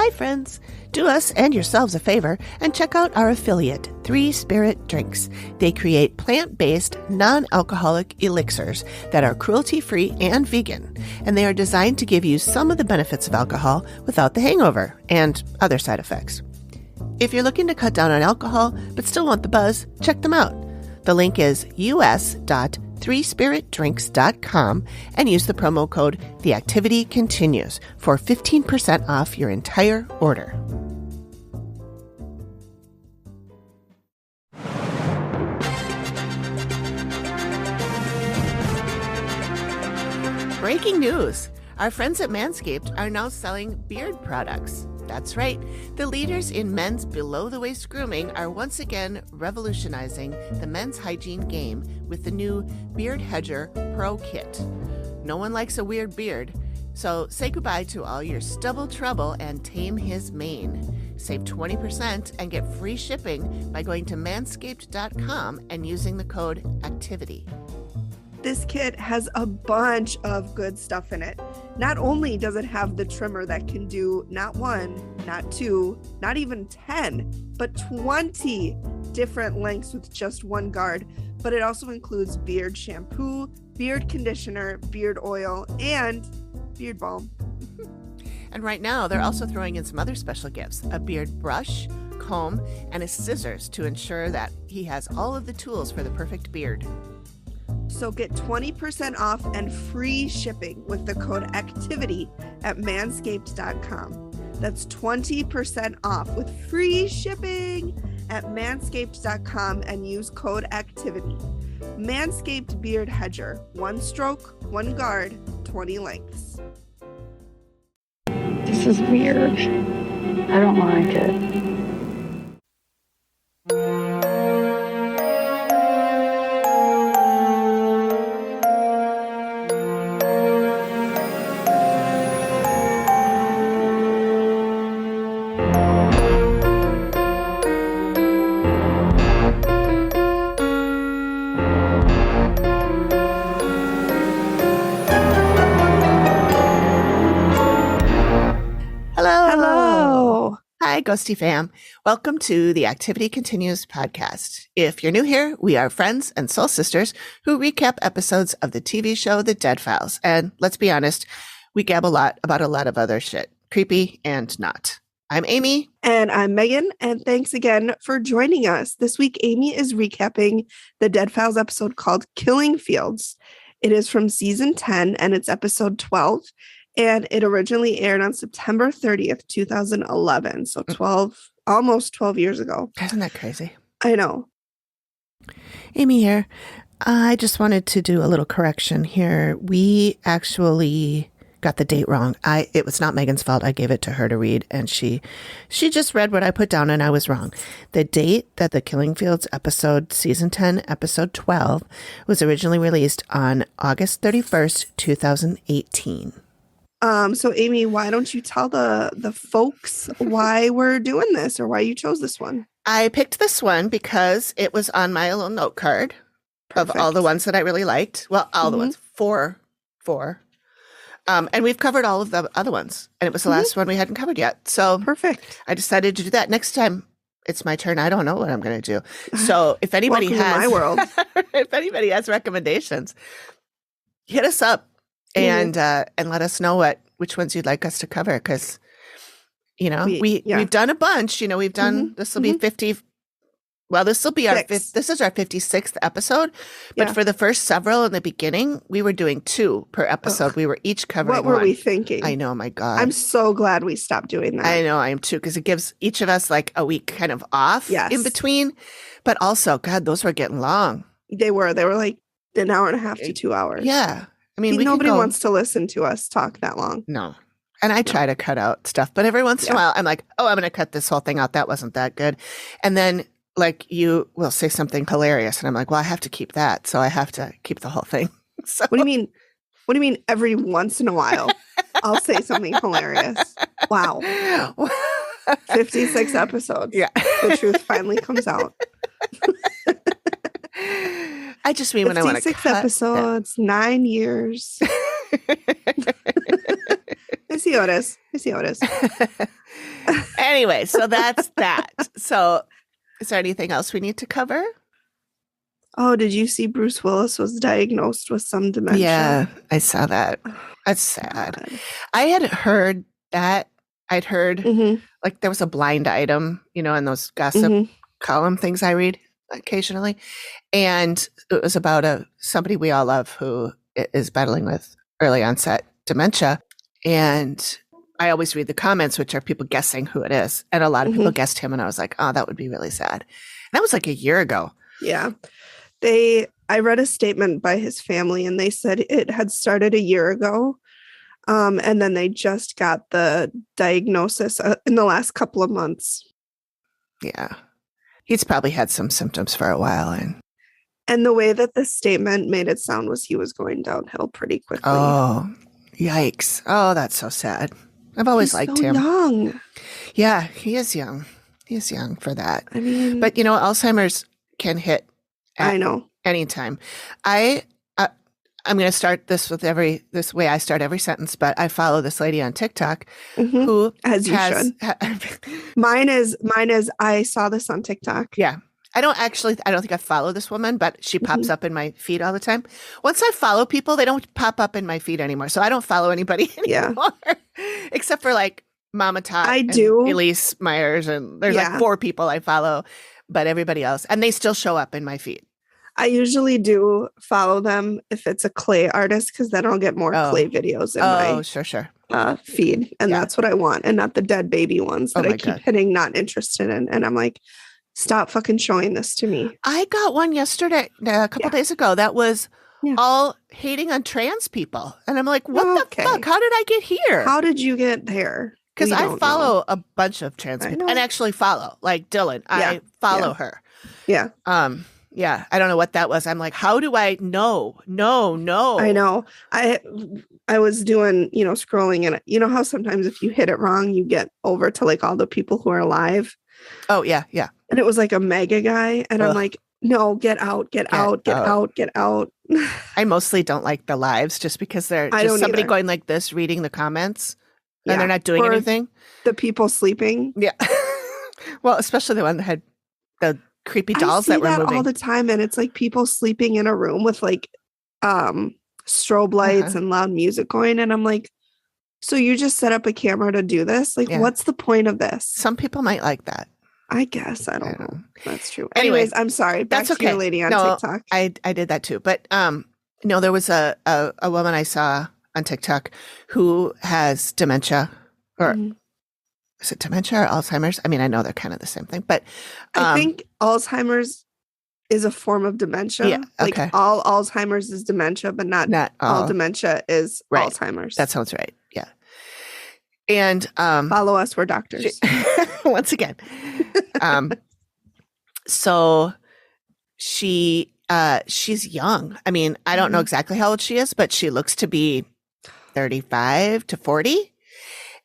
Hi, friends. Do us and yourselves a favor and check out our affiliate, 3 Spirit Drinks. They create plant-based, non-alcoholic elixirs that are cruelty-free and vegan, and they are designed to give you some of the benefits of alcohol without the hangover and other side effects. If you're looking to cut down on alcohol but still want the buzz, check them out. The link is us.3spiritdrinks.com and use the promo code TheActivityContinues for 15% off your entire order. Breaking news! Our friends at Manscaped are now selling beard products. That's right. The leaders in men's below-the-waist grooming are once again revolutionizing the men's hygiene game with the new Beard Hedger Pro Kit. No one likes a weird beard, so say goodbye to all your stubble trouble and tame his mane. Save 20% and get free shipping by going to manscaped.com and using the code ACTIVITY. This kit has a bunch of good stuff in it. Not only does it have the trimmer that can do not 1, not 2, not even 10, but 20 different lengths with just one guard, but it also includes beard shampoo, beard conditioner, beard oil, and beard balm. And right now, they're also throwing in some other special gifts, a beard brush, comb, and a scissors to ensure that he has all of the tools for the perfect beard. So get 20% off and free shipping with the code ACTIVITY at manscaped.com. That's 20% off with free shipping at manscaped.com and use code ACTIVITY. Manscaped Beard Hedger. 1 stroke, 1 guard, 20 lengths. This is weird. I don't like it. Hi, Ghosty fam. Welcome to the Activity Continues podcast. If you're new here, we are friends and soul sisters who recap episodes of the TV show The Dead Files. And let's be honest, we gab a lot about a lot of other shit, creepy and not. I'm Amy. And I'm Megan. And thanks again for joining us. This week, Amy is recapping the Dead Files episode called Killing Fields. It is from season 10 and it's episode 12. And it originally aired on September 30th, 2011. So almost 12 years ago. Isn't that crazy? I know. Amy here. I just wanted to do a little correction here. We actually got the date wrong. It was not Megan's fault. I gave it to her to read, and she just read what I put down, and I was wrong. The date that the Killing Fields episode, season 10, episode 12, was originally released on August 31st, 2018. So Amy, why don't you tell the folks why we're doing this or why you chose this one? I picked this one because it was on my little note card of all the ones that I really liked. Well, all the ones, four. And we've covered all of the other ones, and it was the last one we hadn't covered yet. So perfect. I decided to do that. Next time it's my turn. I don't know what I'm going to do. So if anybody my world, if anybody has recommendations, hit us up. And let us know which ones you'd like us to cover, because we've done a bunch. We've done this will be 50. Well, this will be this is our 56th episode. But for the first several in the beginning, we were doing 2 per episode. Ugh. We were each covering. What were we thinking? I know, my God. I'm so glad we stopped doing that. I know, I am too, because it gives each of us like a week kind of off in between. But also, God, those were getting long. They were like an hour and a half to 2 hours. Yeah. I mean, nobody wants to listen to us talk that long. No. And I try to cut out stuff, but every once in a while I'm like, oh, I'm going to cut this whole thing out. That wasn't that good. And then like you will say something hilarious and I'm like, well, I have to keep that. So I have to keep the whole thing. So What do you mean every once in a while I'll say something hilarious? Wow. 56 episodes. Yeah. The truth finally comes out. I just mean when I want to cut 56 episodes, 9 years. I see how it is. Anyway, so that's that. So is there anything else we need to cover? Oh, did you see Bruce Willis was diagnosed with some dementia? Yeah, I saw that. That's sad. God. I had heard that. I'd heard Mhm, like there was a blind item, in those gossip mhm. column things I read occasionally. And it was about somebody we all love who is battling with early onset dementia. And I always read the comments, which are people guessing who it is. And a lot of people guessed him. And I was like, oh, that would be really sad. And that was like a year ago. Yeah. I read a statement by his family and they said it had started a year ago. And then they just got the diagnosis in the last couple of months. Yeah. He's probably had some symptoms for a while. And the way that the statement made it sound was he was going downhill pretty quickly. Oh, yikes. Oh, that's so sad. I've always liked him. Young. Yeah, he is young. He is young for that. I mean, but Alzheimer's can hit I know anytime. I'm going to start this with this way I start every sentence, but I follow this lady on TikTok who as you should. Mine is I saw this on TikTok. Yeah. I don't think I follow this woman, but she pops up in my feed all the time. Once I follow people, they don't pop up in my feed anymore. So I don't follow anybody anymore, except for like Mama Tot. I do. Elise Myers. And there's like 4 people I follow, but everybody else. And they still show up in my feed. I usually do follow them if it's a clay artist, because then I'll get more clay videos in my feed. And that's what I want, and not the dead baby ones that I keep hitting not interested in. And I'm like, stop fucking showing this to me. I got one yesterday, a couple days ago, that was all hating on trans people. And I'm like, what the fuck? How did I get here? How did you get there? Because I follow a bunch of trans people and actually follow, like Dylan. I follow her. Yeah. Yeah, I don't know what that was. I'm like, how do I know? No. I know. I was doing, scrolling, and how sometimes if you hit it wrong, you get over to like all the people who are alive. Oh, yeah. And it was like a mega guy. And I'm like, no, get out. I mostly don't like the lives just because they're just somebody going like this, reading the comments, and they're not doing anything. The people sleeping. Yeah. Well, especially the one that had the creepy dolls that were moving all the time, and it's like people sleeping in a room with like strobe lights and loud music going, and I'm like, so you just set up a camera to do this? Like, what's the point of this? Some people might like that. I guess. I don't know. That's true. Anyways, I'm sorry. Back to your lady on TikTok. I did that too. But there was a woman I saw on TikTok who has dementia, or is it dementia or Alzheimer's? I mean, I know they're kind of the same thing, but I think Alzheimer's is a form of dementia. Yeah, like all Alzheimer's is dementia, but not all dementia is Alzheimer's. That sounds right. Yeah. And follow us, we're doctors. Once again. So she's young. I mean, I don't know exactly how old she is, but she looks to be 35 to 40.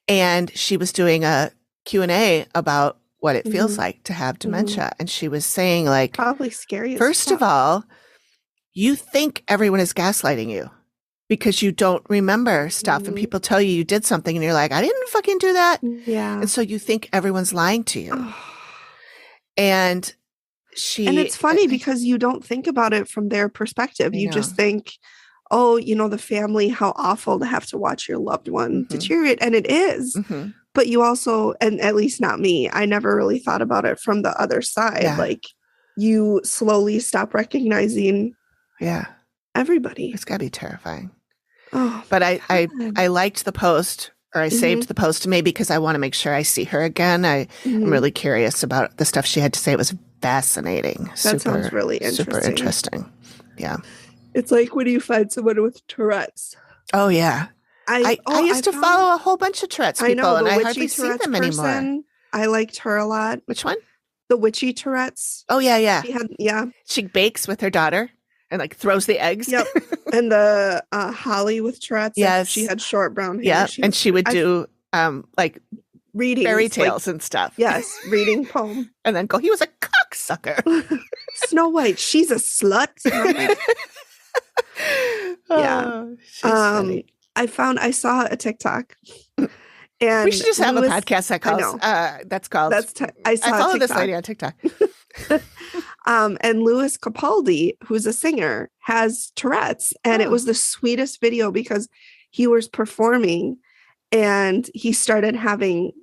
And she was doing a Q&A about what it feels like to have dementia. And she was saying, like, probably scary. First of all, you think everyone is gaslighting you because you don't remember stuff and people tell you did something and you're like, I didn't fucking do that. Yeah. And so you think everyone's lying to you. And it's funny because you don't think about it from their perspective. You just think, oh, the family, how awful to have to watch your loved one deteriorate. And it is. But you also, and at least not me, I never really thought about it from the other side. Yeah. Like, you slowly stop recognizing everybody. It's got to be terrifying. Oh, but I liked the post, or I saved the post, maybe because I want to make sure I see her again. I'm really curious about the stuff she had to say. It was fascinating. That sounds really interesting. Super interesting. Yeah. It's like when you find someone with Tourette's. Oh, yeah. I used to follow a whole bunch of Tourette's people, and I hardly see them anymore. I liked her a lot. Which one? The witchy Tourette's. Oh, yeah. She She bakes with her daughter and like throws the eggs. Yep. And the Holly with Tourette's. Yes. She had short brown hair. Yeah. And she would do like reading fairy tales and stuff. Yes. Reading poem. And then go, he was a cocksucker. Snow White. She's a slut. Yeah. Funny. I saw a TikTok And we should just have Louis, a podcast that calls, that's called, I saw I follow TikTok. this lady on TikTok. And Louis Capaldi, who's a singer, has Tourette's. And it was the sweetest video because he was performing and he started having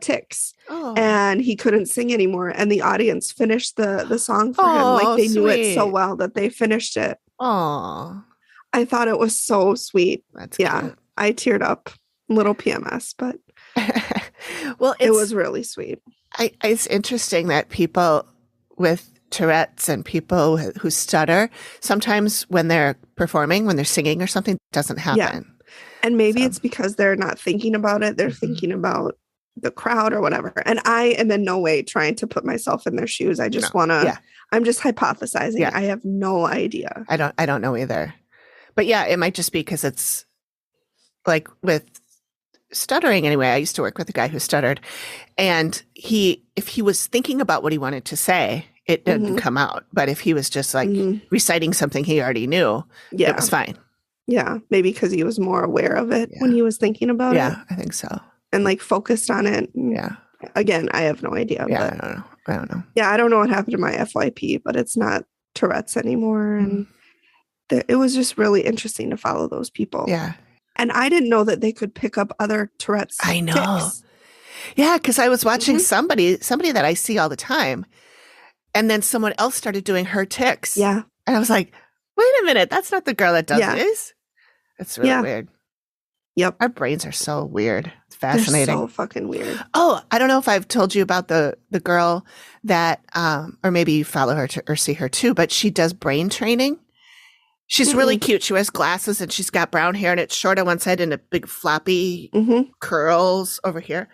tics and he couldn't sing anymore. And the audience finished the song for him. Like they knew it so well that they finished it. Oh, I thought it was so sweet. That's cute. I teared up. Little PMS, but well, it was really sweet. It's interesting that people with Tourette's and people who stutter, sometimes when they're performing, when they're singing or something, it doesn't happen. Yeah. And maybe it's because they're not thinking about it. They're thinking about the crowd or whatever. And I am in no way trying to put myself in their shoes. I just want to, I'm just hypothesizing. Yeah. I have no idea. I don't know either. But yeah, it might just be because it's like with stuttering anyway. I used to work with a guy who stuttered, and if he was thinking about what he wanted to say, it didn't come out. But if he was just like reciting something he already knew, it was fine. Yeah, maybe because he was more aware of it when he was thinking about it. Yeah, I think so. And like focused on it. Yeah. Again, I have no idea. Yeah, but I don't know. Yeah, I don't know what happened to my FYP, but it's not Tourette's anymore. And it was just really interesting to follow those people. Yeah. And I didn't know that they could pick up other Tourette's tics. Yeah, because I was watching somebody that I see all the time. And then someone else started doing her tics. Yeah. And I was like, wait a minute, that's not the girl that does this. It's really weird. Yep. Our brains are so weird. It's fascinating. They're so fucking weird. Oh, I don't know if I've told you about the girl that, or maybe you follow her or see her too, but she does brain training. She's really cute. She wears glasses and she's got brown hair and it's short on one side and a big floppy curls over here.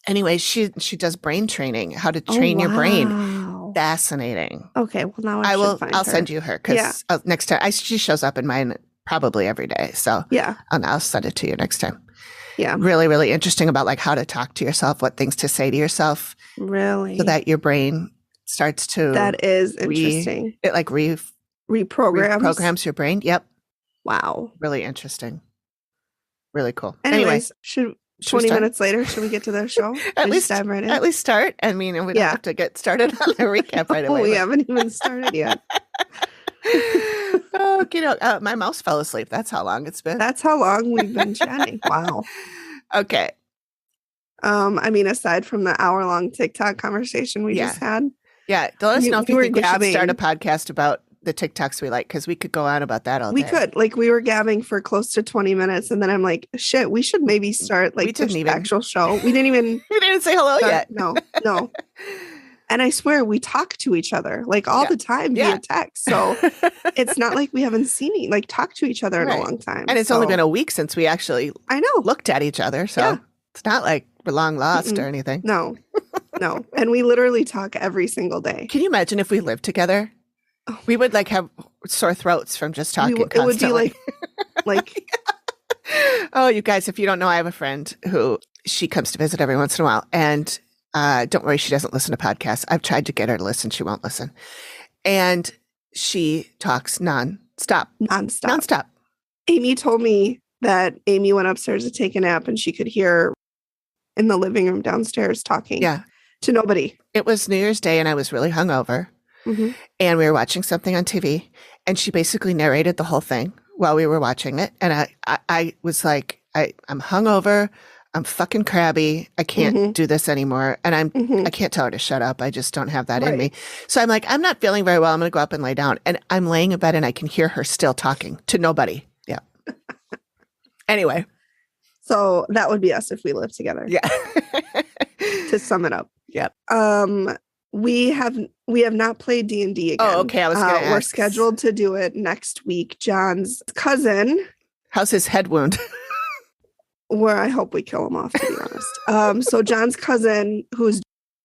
Anyway, she does brain training, how to train your brain. Fascinating. Okay, well now I'll send you her because next time she shows up in mine probably every day. So I'll send it to you next time. Yeah, really, really interesting about like how to talk to yourself, what things to say to yourself, really, so that your brain starts to. That is interesting. It like reprograms your brain. Yep. Wow. Really interesting. Really cool. Anyways, should 20 minutes later, should we get to their show? At least dive right in? At least start. I mean, we don't have to get started on the recap right away. We haven't even started yet. My mouse fell asleep. That's how long it's been. That's how long we've been chatting. Wow. Okay. I mean, aside from the hour-long TikTok conversation we just had. Yeah. Let us know if you think we should start a podcast about the TikToks we like, because we could go on about that all day. We could. Like, we were gabbing for close to 20 minutes, and then I'm like, shit, we should maybe start like the actual show. We didn't even say hello yet. No. And I swear we talk to each other like all the time via text. So it's not like we haven't seen talk to each other in a long time. And it's only been a week since we actually looked at each other. So it's not like we're long lost or anything. No. And we literally talk every single day. Can you imagine if we lived together? Oh. We would like have sore throats from just talking constantly. It would be like oh, you guys, if you don't know, I have a friend who she comes to visit every once in a while, and don't worry, she doesn't listen to podcasts. I've tried to get her to listen. She won't listen. And she talks nonstop. Amy told me that Amy went upstairs to take a nap and she could hear in the living room downstairs talking to nobody. It was New Year's Day and I was really hungover. And we were watching something on TV, and she basically narrated the whole thing while we were watching it. And I was like, I'm hungover. I'm fucking crabby. I can't do this anymore. And I can't tell her to shut up. I just don't have that in me. So I'm like, I'm not feeling very well. I'm going to go up and lay down. And I'm laying in bed and I can hear her still talking to nobody. Yeah. Anyway. So that would be us if we lived together. Yeah. To sum it up. Yep. We have not played D&D again. Oh, okay. I was going to ask. We're scheduled to do it next week. John's cousin. How's his head wound? Where I hope we kill him off, to be honest. So John's cousin, whose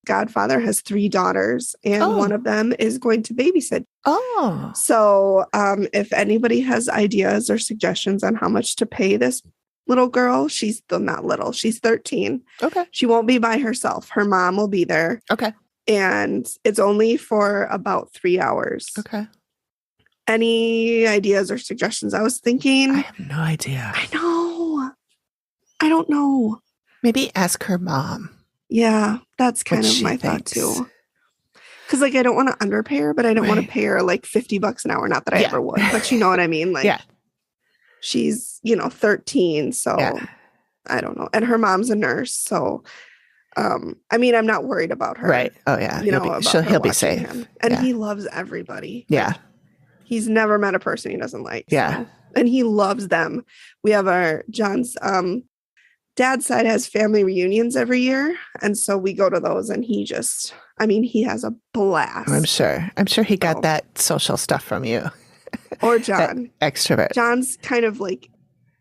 godfather, has 3 daughters, and one of them is going to babysit. Oh. So if anybody has ideas or suggestions on how much to pay this little girl, she's not little. She's 13. Okay. She won't be by herself. Her mom will be there. Okay. And it's only for about 3 hours. Okay. Any ideas or suggestions? I was thinking. I have no idea. I know. I don't know. Maybe ask her mom. Yeah, that's kind What of she my thought thinks. too. Because like I don't want to underpay her, but I don't want to Right. pay her like $50 an hour. Not that I Yeah. ever would, but you know what I mean? Like Yeah. she's, 13, so Yeah. I don't know. And her mom's a nurse, so I mean, I'm not worried about her. Right. Oh yeah. He'll He'll be safe. And Yeah. he loves everybody. Yeah. Like, he's never met a person he doesn't like. Yeah. So. And he loves them. We have John's dad's side has family reunions every year. And so we go to those and he has a blast. I'm sure he got that social stuff from you. Or John. That extrovert. John's kind of like,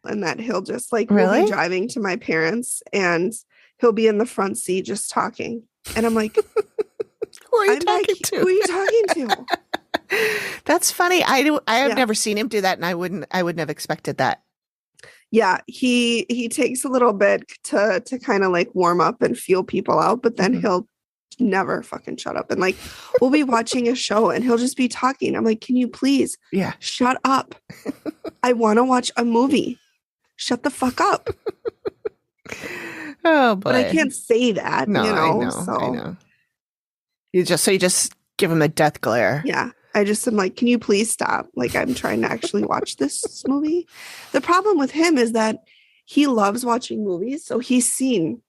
and that he'll just like, Really? we'll be driving to my parents and he'll be in the front seat just talking. And I'm like, Who are you talking to? Who are you talking to? That's funny. I have never seen him do that, and I wouldn't have expected that. Yeah, he takes a little bit to kind of like warm up and feel people out, but then he'll never fucking shut up. And like we'll be watching a show and he'll just be talking. I'm like, can you please shut up? I want to watch a movie. Shut the fuck up. Oh boy. But I can't say that. No, I know. You just give him a death glare. Yeah. I just am like, can you please stop? Like, I'm trying to actually watch this movie. The problem with him is that he loves watching movies. So he's seen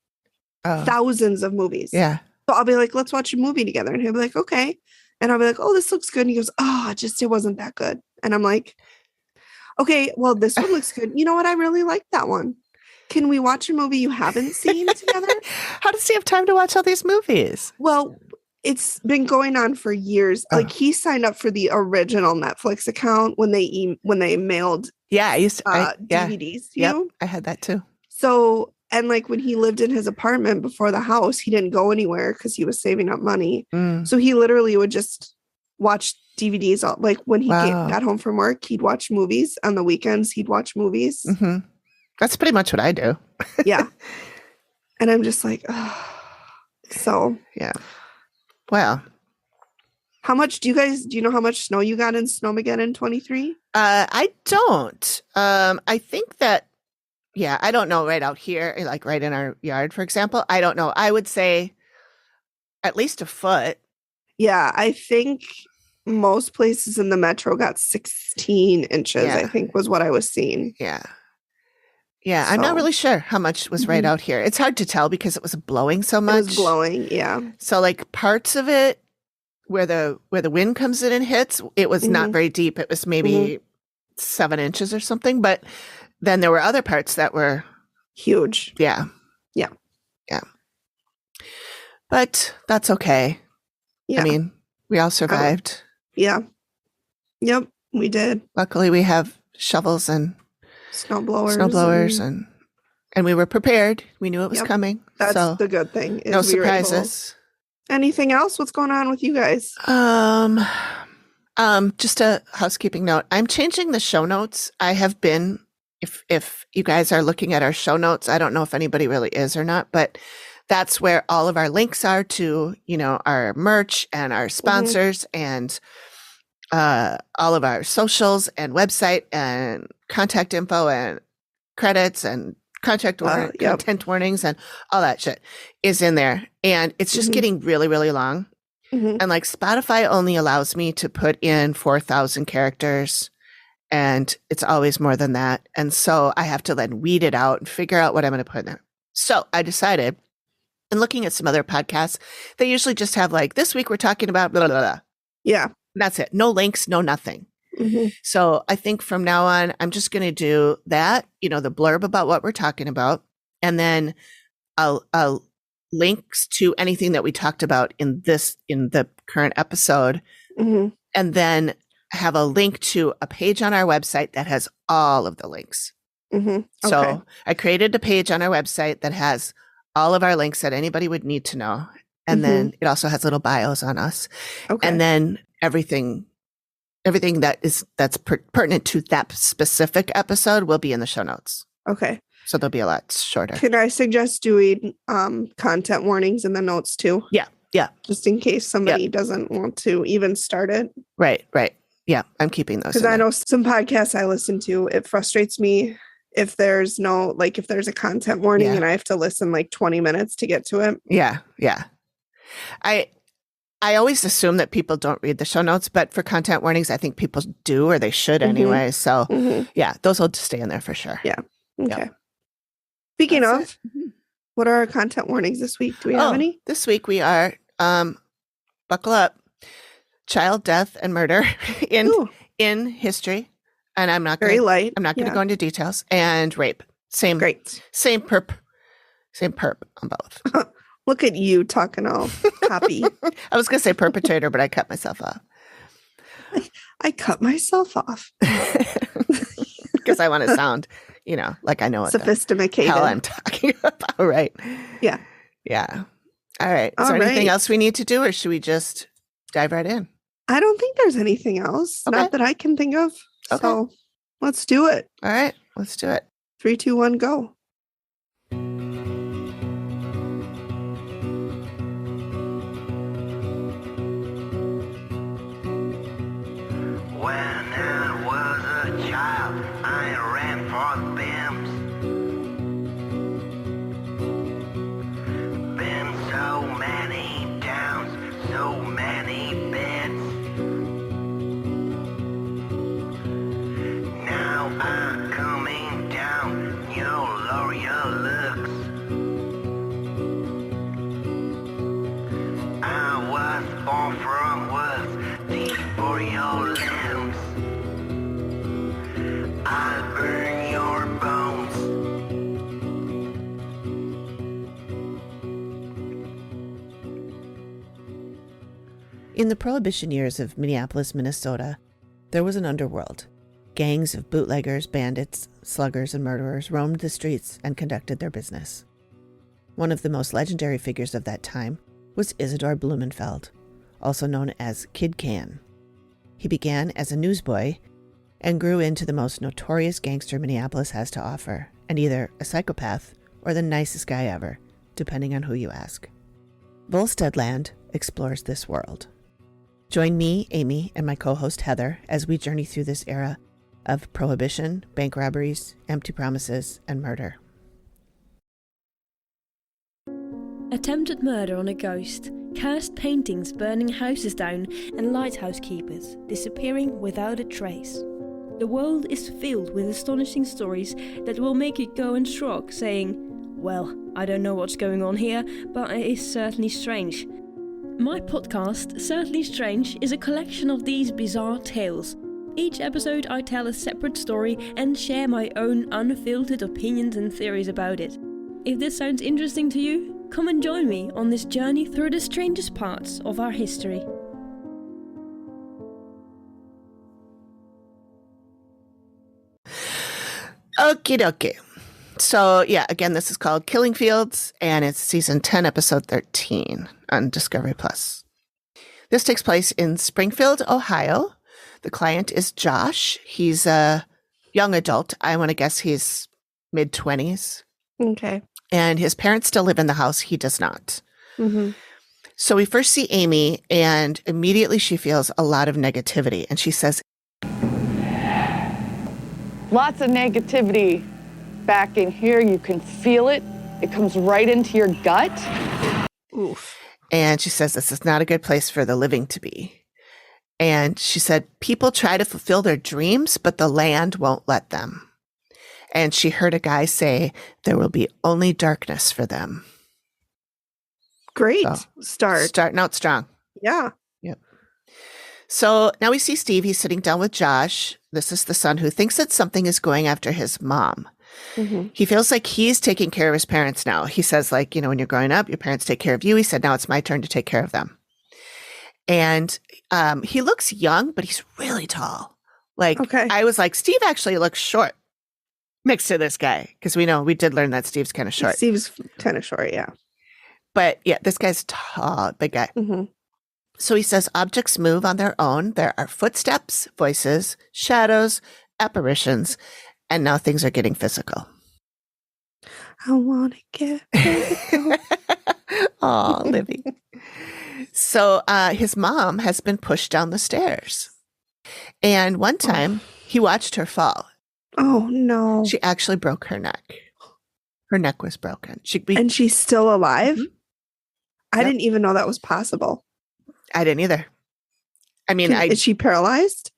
thousands of movies. Yeah. So I'll be like, let's watch a movie together. And he'll be like, okay. And I'll be like, oh, this looks good. And he goes, oh, it wasn't that good. And I'm like, okay, well, this one looks good. You know what? I really like that one. Can we watch a movie you haven't seen together? How does he have time to watch all these movies? Well, it's been going on for years. Like he signed up for the original Netflix account when they mailed DVDs to you. I had that too. So, and like when he lived in his apartment before the house, he didn't go anywhere because he was saving up money. So he literally would just watch DVDs. Like when he got home from work, he'd watch movies. On the weekends, he'd watch movies. Mm-hmm. That's pretty much what I do. Yeah. And I'm just like, so. Yeah. Well, how much do you know how much snow you got in Snowmageddon in 23? I don't. I think that, I don't know right out here, like right in our yard, for example. I don't know. I would say at least a foot. Yeah, I think most places in the metro got 16 inches, I think was what I was seeing. Yeah. Yeah, I'm not really sure how much was right out here. It's hard to tell because it was blowing so much. It was blowing, yeah. So like parts of it where the wind comes in and hits, it was not very deep. It was maybe 7 inches or something. But then there were other parts that were huge. Yeah. Yeah. Yeah. But that's okay. Yeah. I mean, we all survived. Yeah. Yep, we did. Luckily, we have shovels and snowblowers and we were prepared. We knew it was coming. That's the good thing. No surprises. Anything else? What's going on with you guys? Just a housekeeping note. I'm changing the show notes. I have been, if you guys are looking at our show notes, I don't know if anybody really is or not, but that's where all of our links are to, our merch and our sponsors and all of our socials and website and contact info and credits and content warnings and all that shit is in there. And it's just getting really, really long. And like Spotify only allows me to put in 4,000 characters and it's always more than that. And so I have to then weed it out and figure out what I'm going to put in there. So I decided, and looking at some other podcasts, they usually just have like, this week we're talking about blah, blah, blah. Yeah. That's it. No links, no nothing. So I think from now on, I'm just going to do that, the blurb about what we're talking about. And then I'll links to anything that we talked about in the current episode. And then have a link to a page on our website that has all of the links. So I created a page on our website that has all of our links that anybody would need to know. And then it also has little bios on us. And then everything that's pertinent to that specific episode will be in the show notes. Okay. So they'll be a lot shorter. Can I suggest doing content warnings in the notes too? Yeah. Yeah. Just in case somebody doesn't want to even start it. Right. Yeah. I'm keeping those. Because I know some podcasts I listen to, it frustrates me if there's no, like, if there's a content warning and I have to listen like 20 minutes to get to it. Yeah. Yeah. I always assume that people don't read the show notes, but for content warnings, I think people do, or they should anyway. So yeah, those will stay in there for sure. Yeah. Okay. Yep. Speaking of, what are our content warnings this week? Do we have any? This week we are, buckle up, child death and murder in history. And I'm not very light. I'm not going to go into details, and rape. Same perp on both. Look at you talking all copy. I was going to say perpetrator, but I cut myself off. I cut myself off. Because I want to sound, like I know what sophisticated. The hell I'm talking about, right? Yeah. Yeah. All right. Is there anything else we need to do, or should we just dive right in? I don't think there's anything else. Okay. Not that I can think of. Okay. So let's do it. All right. Let's do it. 3, 2, 1, go. When I was a child, I ran for the bins. Been so many downs, so many beds. Now I'm coming down, you lower your looks. I was born from woods, deep for your limbs. I'll burn your bones. In the Prohibition years of Minneapolis, Minnesota, there was an underworld. Gangs of bootleggers, bandits, sluggers, and murderers roamed the streets and conducted their business. One of the most legendary figures of that time was Isidore Blumenfeld, also known as Kid Can. He began as a newsboy and grew into the most notorious gangster Minneapolis has to offer, and either a psychopath or the nicest guy ever, depending on who you ask. Volsteadland explores this world. Join me, Amy, and my co-host Heather as we journey through this era of prohibition, bank robberies, empty promises, and murder. Attempted murder on a ghost, cursed paintings burning houses down, and lighthouse keepers disappearing without a trace. The world is filled with astonishing stories that will make you go and shrug, saying, "Well, I don't know what's going on here, but it is certainly strange." My podcast, Certainly Strange, is a collection of these bizarre tales. Each episode I tell a separate story and share my own unfiltered opinions and theories about it. If this sounds interesting to you, come and join me on this journey through the strangest parts of our history. Okie dokie. So, yeah, again, this is called Killing Fields, and it's season 10, episode 13 on Discovery Plus. This takes place in Springfield, Ohio. The client is Josh. He's a young adult. I want to guess he's mid-20s. Okay. And his parents still live in the house. He does not. Mm-hmm. So we first see Amy, and immediately she feels a lot of negativity. And she says, lots of negativity back in here. You can feel it. It comes right into your gut. Oof. And she says, this is not a good place for the living to be. And she said, people try to fulfill their dreams, but the land won't let them. And she heard a guy say, there will be only darkness for them. Great So, start. Starting out strong. Yeah. Yep. So now we see Steve. He's sitting down with Josh. This is the son who thinks that something is going after his mom. Mm-hmm. He feels like he's taking care of his parents now. He says, like, when you're growing up, your parents take care of you. He said, now it's my turn to take care of them. And he looks young, but he's really tall. Like, okay. I was like, Steve actually looks short next to this guy. Because we did learn that Steve's kind of short. Steve's kind of short, yeah. But yeah, this guy's tall, big guy. Mm-hmm. So he says objects move on their own. There are footsteps, voices, shadows, apparitions, and now things are getting physical. I want to get physical. Aw, Livy. So his mom has been pushed down the stairs. And one time he watched her fall. Oh, no. She actually broke her neck. Her neck was broken. And she's still alive? Mhm. I Yep. didn't even know that was possible. I didn't either. I mean, Is she paralyzed?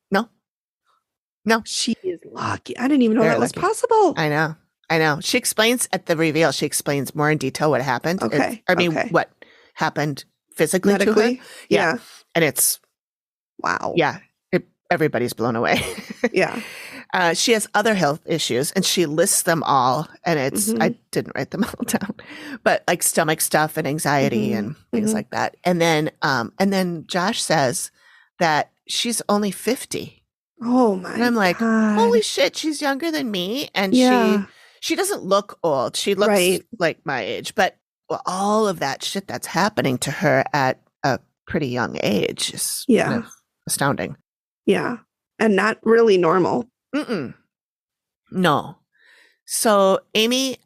No. She is lucky. I didn't even know Very that was lucky. possible. I know. She explains at the reveal, she explains more in detail what happened. Okay. What happened physically to her. Medically? Yeah. And it's, Wow. everybody's blown away. Yeah. She has other health issues and she lists them all. And it's, Mhm. I didn't write them all down, but like stomach stuff and anxiety Mhm. and things Mhm. like that. And then Josh says that she's only 50. Oh my And I'm like, God. holy shit, she's younger than me. And Yeah. she doesn't look old. She looks Right. like my age. But all of that shit that's happening to her at a pretty young age is kind of astounding. Yeah. And not really normal. Mm-mm. No. So Amy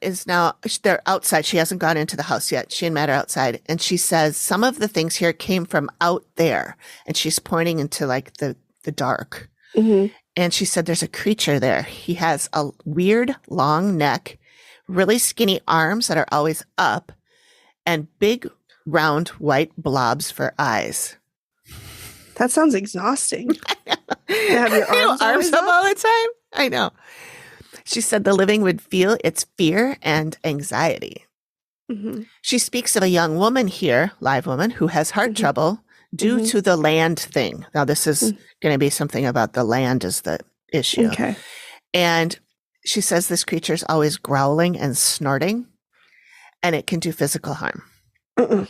is now, they're outside. She hasn't gone into the house yet. She and Matt are outside. And she says some of the things here came from out there. And she's pointing into like the dark. Mm-hmm. And she said there's a creature there. He has a weird long neck, really skinny arms that are always up, and big round white blobs for eyes. That sounds exhausting. Have your arms always up up? all the time? I know. She said the living would feel its fear and anxiety. Mm-hmm. She speaks of a young woman here, live woman, who has heart trouble due to the land thing. Now, this is going to be something about the land is the issue. Okay. And she says this creature is always growling and snorting, and it can do physical harm. Don't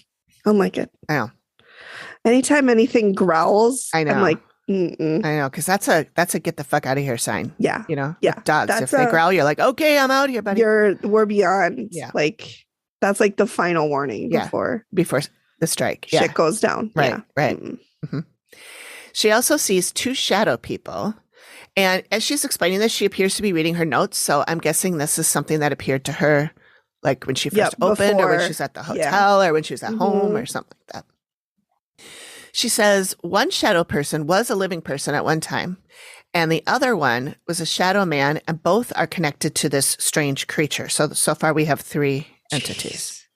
like it. I know. Anytime anything growls, I know. I'm like, mm-mm. I know, because that's a get the fuck out of here sign. Yeah. You know, Yeah. with dogs, That's if they growl, you're like, okay, I'm out here, buddy. We're beyond. Yeah. Like, that's like the final warning Yeah. before the strike. shit goes down. Right. Yeah. Right. Mm-mm. Mm-hmm. She also sees two shadow people. And as she's explaining this, she appears to be reading her notes. So I'm guessing this is something that appeared to her like when she first opened or when she's at the hotel or when she was at home or something like that. She says one shadow person was a living person at one time, and the other one was a shadow man, and both are connected to this strange creature. So far we have 3 entities.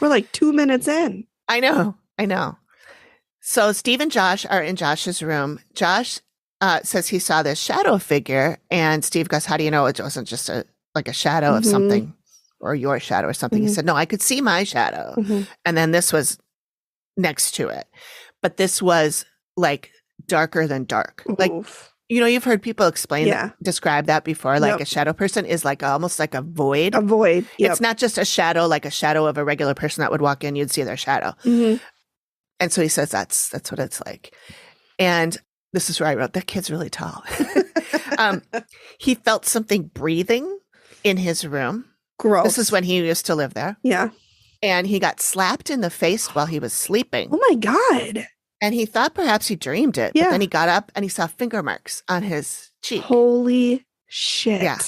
We're like 2 minutes in. I know. So Steve and Josh are in Josh's room. Josh says he saw this shadow figure, and Steve goes, how do you know it wasn't just a shadow of something or your shadow or something? He said, no, I could see my shadow. And then this was next to it. But this was like darker than dark. Oof. Like, you know, you've heard people describe that before. Like a shadow person is like almost like a void. A void. Yep. It's not just a shadow, like a shadow of a regular person that would walk in, you'd see their shadow. And so he says that's what it's like. And this is where I wrote, that kid's really tall. He felt something breathing in his room. Gross. This is when he used to live there. Yeah. And he got slapped in the face while he was sleeping. Oh my God. And he thought perhaps he dreamed it. Yeah. But then he got up and he saw finger marks on his cheek. Holy shit. Yeah.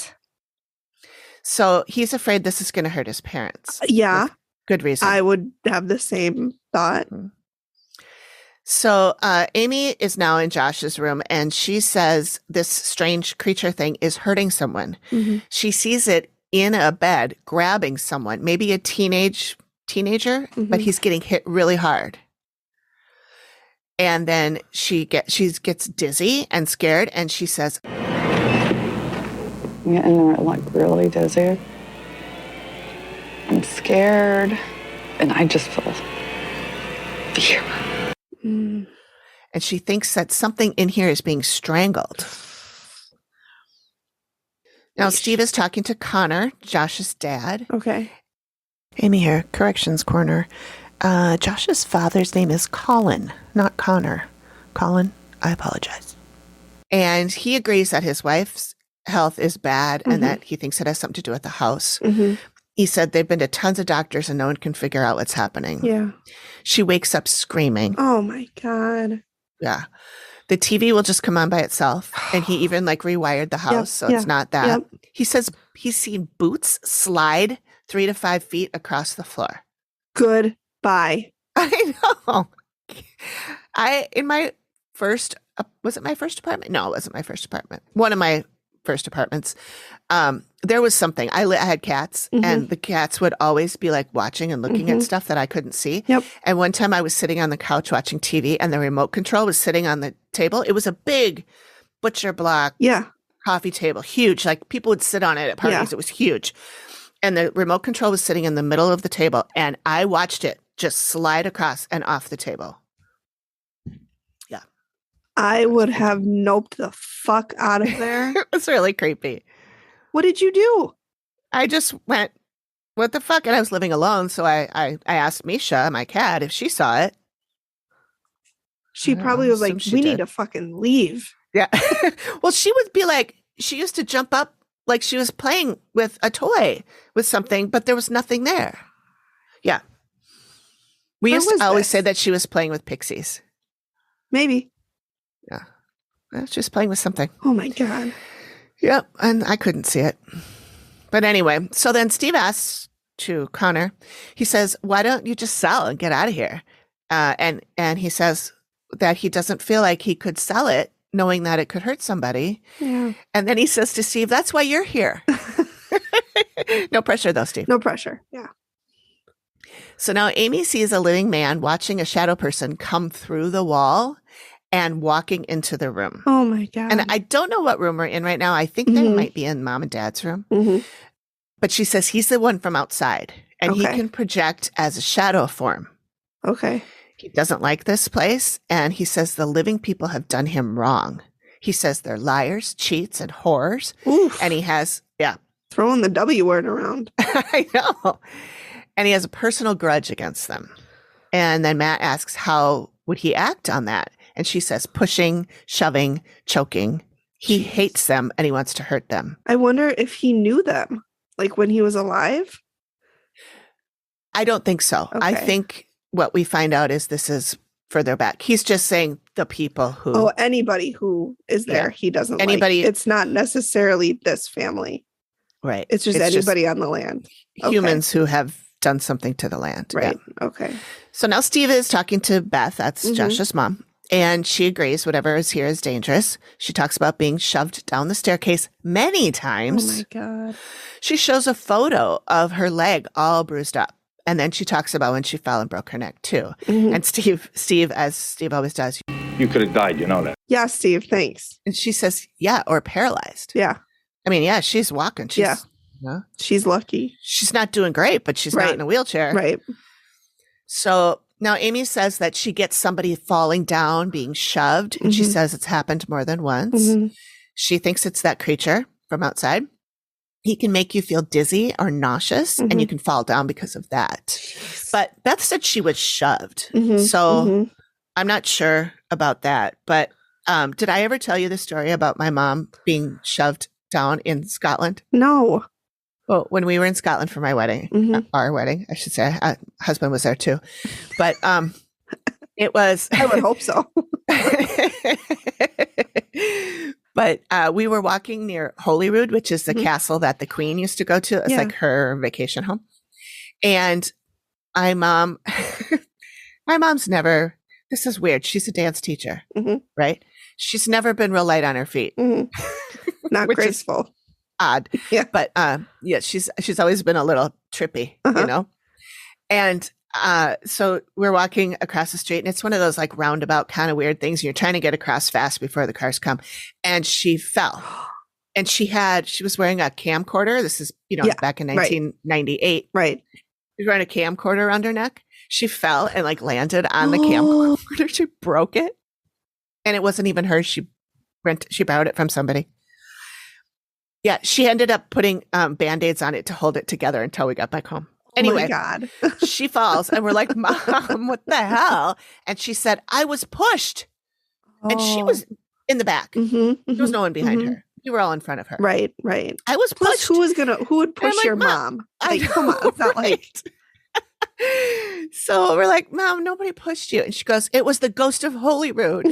So he's afraid this is going to hurt his parents. Yeah. With good reason. I would have the same thought. So Amy is now in Josh's room, and she says this strange creature thing is hurting someone. She sees it in a bed grabbing someone, maybe a teenager, but he's getting hit really hard. And then she gets dizzy and scared, and she says, I'm getting like really dizzy. I'm scared, and I just feel fear. and she thinks that something in here is being strangled. Now, Steve is talking to Connor, Josh's dad. Okay. Amy here, corrections corner. Josh's father's name is Colin, not Connor. Colin, I apologize. And he agrees that his wife's health is bad and that he thinks it has something to do with the house. He said they've been to tons of doctors and no one can figure out what's happening. Yeah. She wakes up screaming. Oh my God. Yeah. The TV will just come on by itself. And he even like rewired the house. So it's not that. Yep. He says he's seen boots slide 3 to 5 feet across the floor. Goodbye. I know. In my first, was it my first apartment? No, it wasn't my first apartment. One of my first apartments. There was something. I had cats, Mm-hmm. and the cats would always be like watching and looking at stuff that I couldn't see. Yep. And one time I was sitting on the couch watching TV, and the remote control was sitting on the table. It was a big butcher block Yeah. coffee table, huge. Like people would sit on it at parties. Yeah. It was huge. And the remote control was sitting in the middle of the table, and I watched it just slide across and off the table. Yeah. I would have noped the fuck out of there. It was really creepy. What did you do? I just went, what the fuck? And I was living alone. So I asked Misha, my cat, if she saw it. She I probably was like, assume she we need did. to fucking leave. Yeah. Well, she would be like, she used to jump up like she was playing with a toy with something, but there was nothing there. Yeah. We Where used to was always this? say that she was playing with pixies. Maybe. Well, she was playing with something. Oh my God. Yep. And I couldn't see it. But anyway, so then Steve asks to Connor, he says, why don't you just sell and get out of here? And he says that he doesn't feel like he could sell it knowing that it could hurt somebody. Yeah. And then he says to Steve, that's why you're here. No pressure though, Steve. No pressure. Yeah. So now Amy sees a living man watching a shadow person come through the wall and walking into the room. Oh my God. And I don't know what room we're in right now. I think they might be in mom and dad's room. Mhm. But she says he's the one from outside and he Okay. can project as a shadow form. Okay. He doesn't like this place. And he says the living people have done him wrong. He says they're liars, cheats, and whores. Oof. And he has, yeah, Throwing the W word around. I know. And he has a personal grudge against them. And then Matt asks, how would he act on that? And she says, pushing, shoving, choking. He hates them and he wants to hurt them. I wonder if he knew them, like when he was alive. I don't think so. I Okay. think what we find out is this is further back. He's just saying the people who, Oh, anybody who is there, he doesn't Anybody- like. It's not necessarily this family. right. It's just anybody on the land. Okay. humans who have done something to the land. Yeah. Right. Okay. So now Steve is talking to Beth, that's Mhm. Josh's mom, and she agrees whatever is here is dangerous. She talks about being shoved down the staircase many Oh times. my God. She shows a photo of her leg all bruised up. And then she talks about when she fell and broke her neck too. Mhm. And Steve, as Steve always does, You could have died, you know that. Yeah, Steve. Thanks. and she says, yeah, or paralyzed. Yeah. I mean, yeah, she's walking. She's, Yeah. you know, She's lucky. she's not doing great, but she's Right. not in a wheelchair. Right. So now Amy says that she gets somebody falling down, being shoved, and she Mhm. says it's happened more than once. Mhm. She thinks it's that creature from outside. He can make you feel dizzy or nauseous, and you can fall down because of that. But Beth said she was shoved. Mhm. So Mhm. I'm not sure about that. But did I ever tell you the story about my mom being shoved down in Scotland? No. Well, when we were in Scotland for my wedding, Mhm. our wedding, I should say, husband was there too. But it was. I would hope so. But we were walking near Holyrood, which is the Mhm. castle that the Queen used to go to. It's Yeah. like her vacation home. And my mom, my mom's never. This is weird. She's a dance teacher, Mhm. right? She's never been real light on her feet. Mhm. Not Which is graceful. odd. Yeah. But yeah, she's always been a little trippy, Uh-huh. you know? And so we're walking across the street and it's one of those like roundabout kind of weird things. You're trying to get across fast before the cars come. And she fell. And she was wearing a camcorder. This is, Yeah, back in right. 1998. Right. She was wearing a camcorder around her neck. She fell and like landed on the camcorder. She broke it. And it wasn't even hers. She borrowed it from somebody. Yeah, she ended up putting Band-Aids on it to hold it together until we got back home. Anyway, Oh my God. she falls and we're like, Mom, what the hell? And she said, I was pushed. And she was in the back. Mhm, There was mhm, no one behind mhm. her. We were all in front of her. Right. Right. I was Plus, pushed. who would push like, your Mom, mom? I Like, come on. know, It's not like. right? So we're like, Mom, nobody pushed you. And she goes, it was the ghost of Holyrood.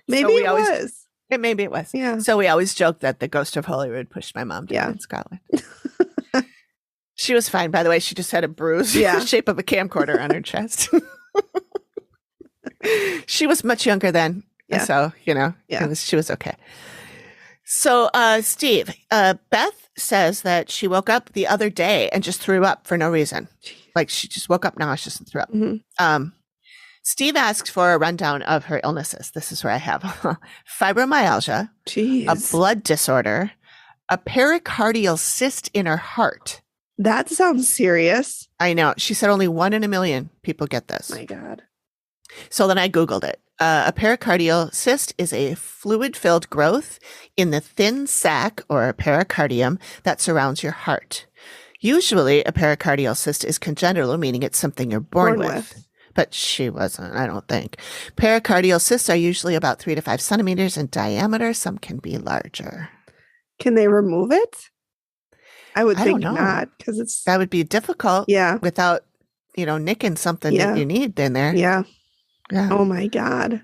Maybe we it always- was. And maybe it was. Yeah. So we always joke that the ghost of Holyrood pushed my mom down Yeah. in Scotland. She was fine, by the way. She just had a bruise Yeah. the shape of a camcorder on her chest. She was much younger then. Yeah. So, Yeah. she was okay. So, Steve, Beth says that she woke up the other day and just threw up for no reason. Like she just woke up nauseous and threw up. Mhm. Steve asks for a rundown of her illnesses. This is where I have fibromyalgia, Jeez. a blood disorder, a pericardial cyst in her heart. That sounds serious. I know. She said only 1 in a million people get this. My God. So then I Googled it. A pericardial cyst is a fluid-filled growth in the thin sac or pericardium that surrounds your heart. Usually, a pericardial cyst is congenital, meaning it's something you're born with. But she wasn't, I don't think. Pericardial cysts are usually about 3 to 5 centimeters in diameter. Some can be larger. Can they remove it? I would I think don't know. not, because it's That would be difficult. Yeah. Without, nicking something Yeah. that you need in there. Yeah. Yeah. Oh my God.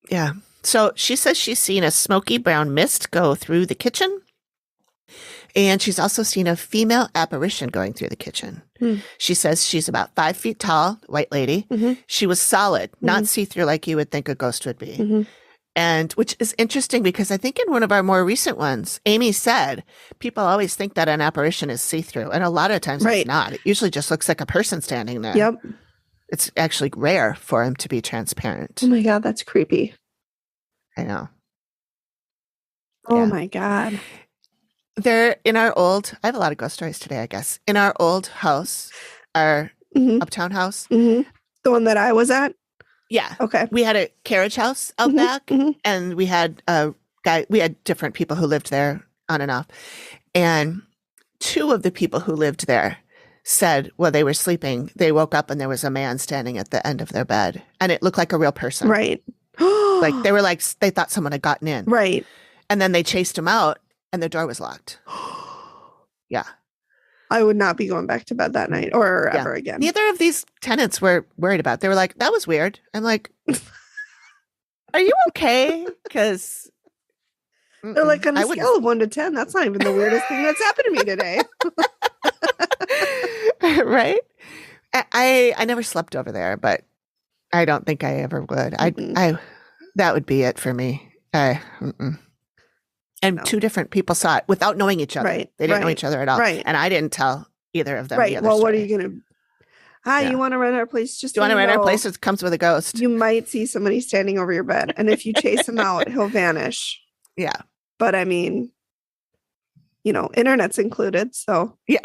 Yeah. So she says she's seen a smoky brown mist go through the kitchen. And she's also seen a female apparition going through the kitchen. She says she's about 5 feet tall, white lady. She was solid, not see-through like you would think a ghost would be. And which is interesting because I think in one of our more recent ones, Amy said people always think that an apparition is see-through. And a lot of times it's not. It usually just looks like a person standing there. Yep. It's actually rare for him to be transparent. Oh my God, that's creepy. I know. Oh Yeah. my God. They're in our old, I have a lot of ghost stories today, I guess. In our old house, our uptown house. The one that I was at? Yeah. Okay. We had a carriage house out back and we had we had different people who lived there on and off. And 2 of the people who lived there said while they were sleeping, they woke up and there was a man standing at the end of their bed and it looked like a real person. Right. Like they thought someone had gotten in. Right. And then they chased him out and the door was locked. Yeah. I would not be going back to bed that night or ever again. Neither of these tenants were worried about it. They were like, that was weird. I'm like, are you okay? Because they're like, on a scale of 1 to 10, that's not even the weirdest thing that's happened to me today. Right? I never slept over there, but I don't think I ever would. I that would be it for me. And 2 different people saw it without knowing each other. Right. They didn't know each other at all. Right. And I didn't tell either of them. Right. The other Well, what story. are you going to? Hi, you want to rent our place? Just Do you want to rent our place? It comes with a ghost. You might see somebody standing over your bed. And if you chase him out, he'll vanish. Yeah. But I mean, internet's included. So yeah,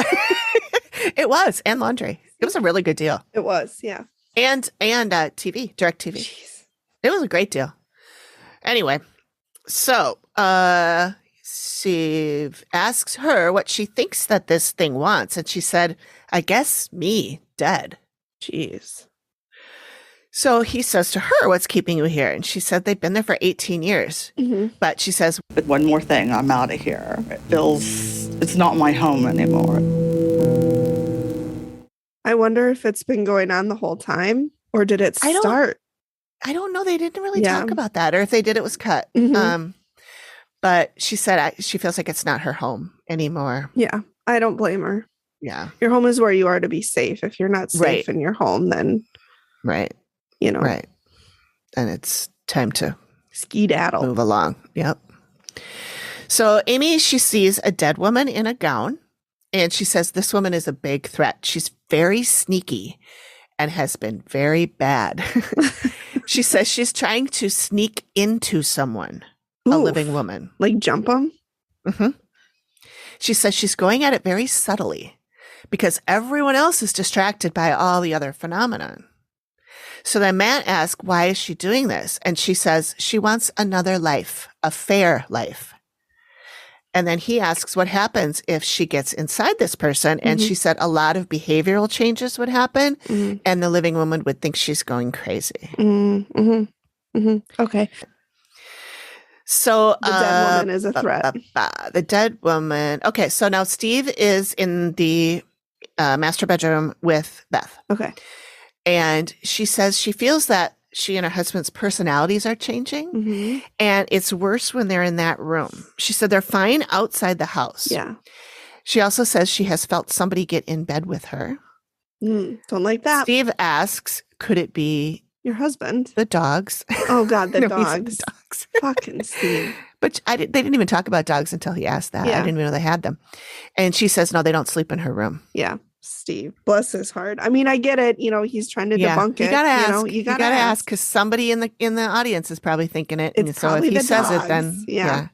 it was. And laundry. It was a really good deal. It was. Yeah. And TV, direct TV. Jeez. It was a great deal. Anyway, so Steve asks her what she thinks that this thing wants. And she said, I guess me dead. Jeez. So he says to her, what's keeping you here? And she said they've been there for 18 years. But she says, But one more thing, I'm out of here. It's not my home anymore. I wonder if it's been going on the whole time or did it start? I don't know. They didn't really talk about that, or if they did, it was cut. But she said she feels like it's not her home anymore. Yeah, I don't blame her. Yeah. Your home is where you are to be safe. If you're not safe in your home, then right. Right. And it's time to skedaddle. Move along. Yep. So Amy, she sees a dead woman in a gown, and she says this woman is a big threat. She's very sneaky and has been very bad. She says she's trying to sneak into someone, a living woman. Like jump them? She says she's going at it very subtly because everyone else is distracted by all the other phenomenon. So then Matt asks, why is she doing this? And she says she wants another life, a fair life. And then he asks what happens if she gets inside this person. And she said a lot of behavioral changes would happen and the living woman would think she's going crazy. Okay. So the dead woman is a threat. The dead woman. Okay. So now Steve is in the master bedroom with Beth. Okay. And she says she feels that she and her husband's personalities are changing. And it's worse when they're in that room. She said they're fine outside the house. Yeah. She also says she has felt somebody get in bed with her. Don't like that. Steve asks, could it be Your husband? The dogs. Oh, God, the No, he said dogs. the dogs. Fucking Steve. But they didn't even talk about dogs until he asked that. I Yeah. didn't even know they had them. And she says, no, they don't sleep in her room. Yeah. Steve. Bless his heart. I mean, I get it. You know, he's trying to debunk it. You gotta ask. You know, you gotta ask. because somebody in the audience is probably thinking it. It's And so if probably he the says it, dogs. then Yeah.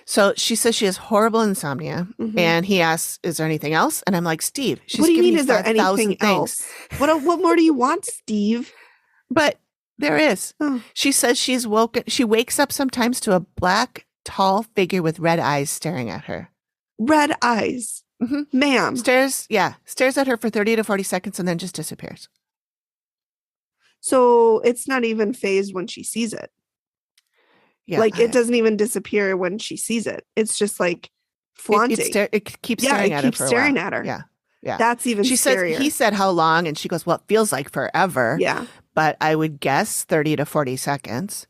So she says she has horrible insomnia, Mhm. and he asks, "Is there anything else?" And I'm like, "Steve, she's What do you giving mean? Is there 5,000 anything things." else? What more do you want, Steve? But there is. Oh. She says she's woken. She wakes up sometimes to a black, tall figure with red eyes staring at her. Red eyes. Mhm. Ma'am. Stares at her for 30 to 40 seconds and then just disappears. So it's not even phased when she sees it. Yeah, Like it doesn't even disappear when she sees it. It's just like flaunting. It keeps Yeah, staring it at keeps her for staring a while. at her. Yeah, yeah. That's even She scarier. says he said how long, and she goes, "Well, it feels like forever." Yeah. But I would guess 30 to 40 seconds.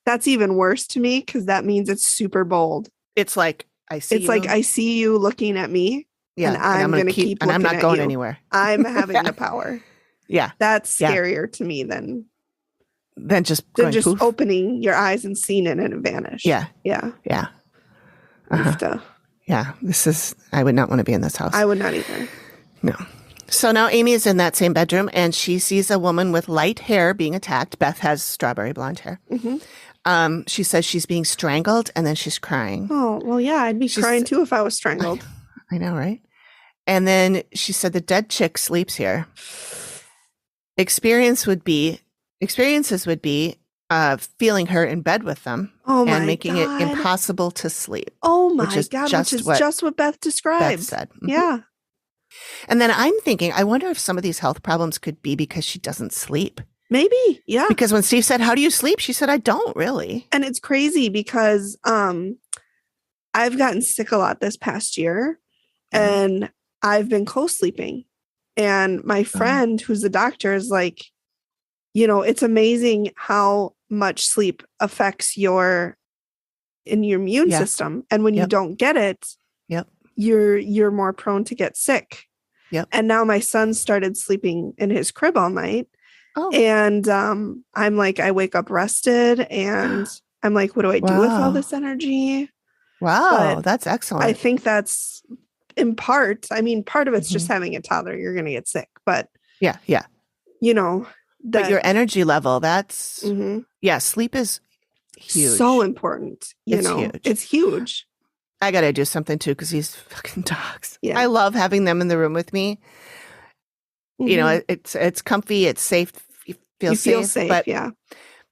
That's even worse to me because that means it's super bold. It's like I see. It's like I see you looking at me. Yeah, and I'm going to keep and I'm looking not at going you. anywhere. I'm having the power. Yeah, That's Yeah. scarier to me than then just going just poof. opening your eyes and seeing it and it vanish. Yeah, Yeah. yeah, Oofta. yeah. I would not want to be in this house. I would not either. No. So now Amy is in that same bedroom, and she sees a woman with light hair being attacked. Beth has strawberry blonde hair. Mm-hmm. She says she's being strangled, and then she's crying. Oh, well, yeah, I'd be crying too if I was strangled. I know, right? And then she said the dead chick sleeps here. Experiences would be feeling her in bed with them Oh, my and making God. it impossible to sleep. Oh, my which is God, just which is what just what Beth described. Beth said. Mhm. Yeah. And then I'm thinking, I wonder if some of these health problems could be because she doesn't sleep. Maybe. Yeah. Because when Steve said, "How do you sleep?" she said, "I don't really." And it's crazy because I've gotten sick a lot this past year and I've been co-sleeping. And my friend who's a doctor is like, you know, it's amazing how much sleep affects your immune system. And when you don't get it, you're more prone to get sick. Yep. And now my son started sleeping in his crib all night. Oh. And I'm like, I wake up rested and I'm like, what do I do with all this energy? Wow, But that's excellent. I think that's in part, I mean, part of it's just having a toddler. You're going to get sick, but yeah. you know, But your energy level, that's, Mhm. sleep is huge. so important. You It's know, huge. it's huge. I got to do something too, because these fucking dogs. Yeah. I love having them in the room with me. You know, it's comfy, it's safe, you You feel safe. but, Yeah.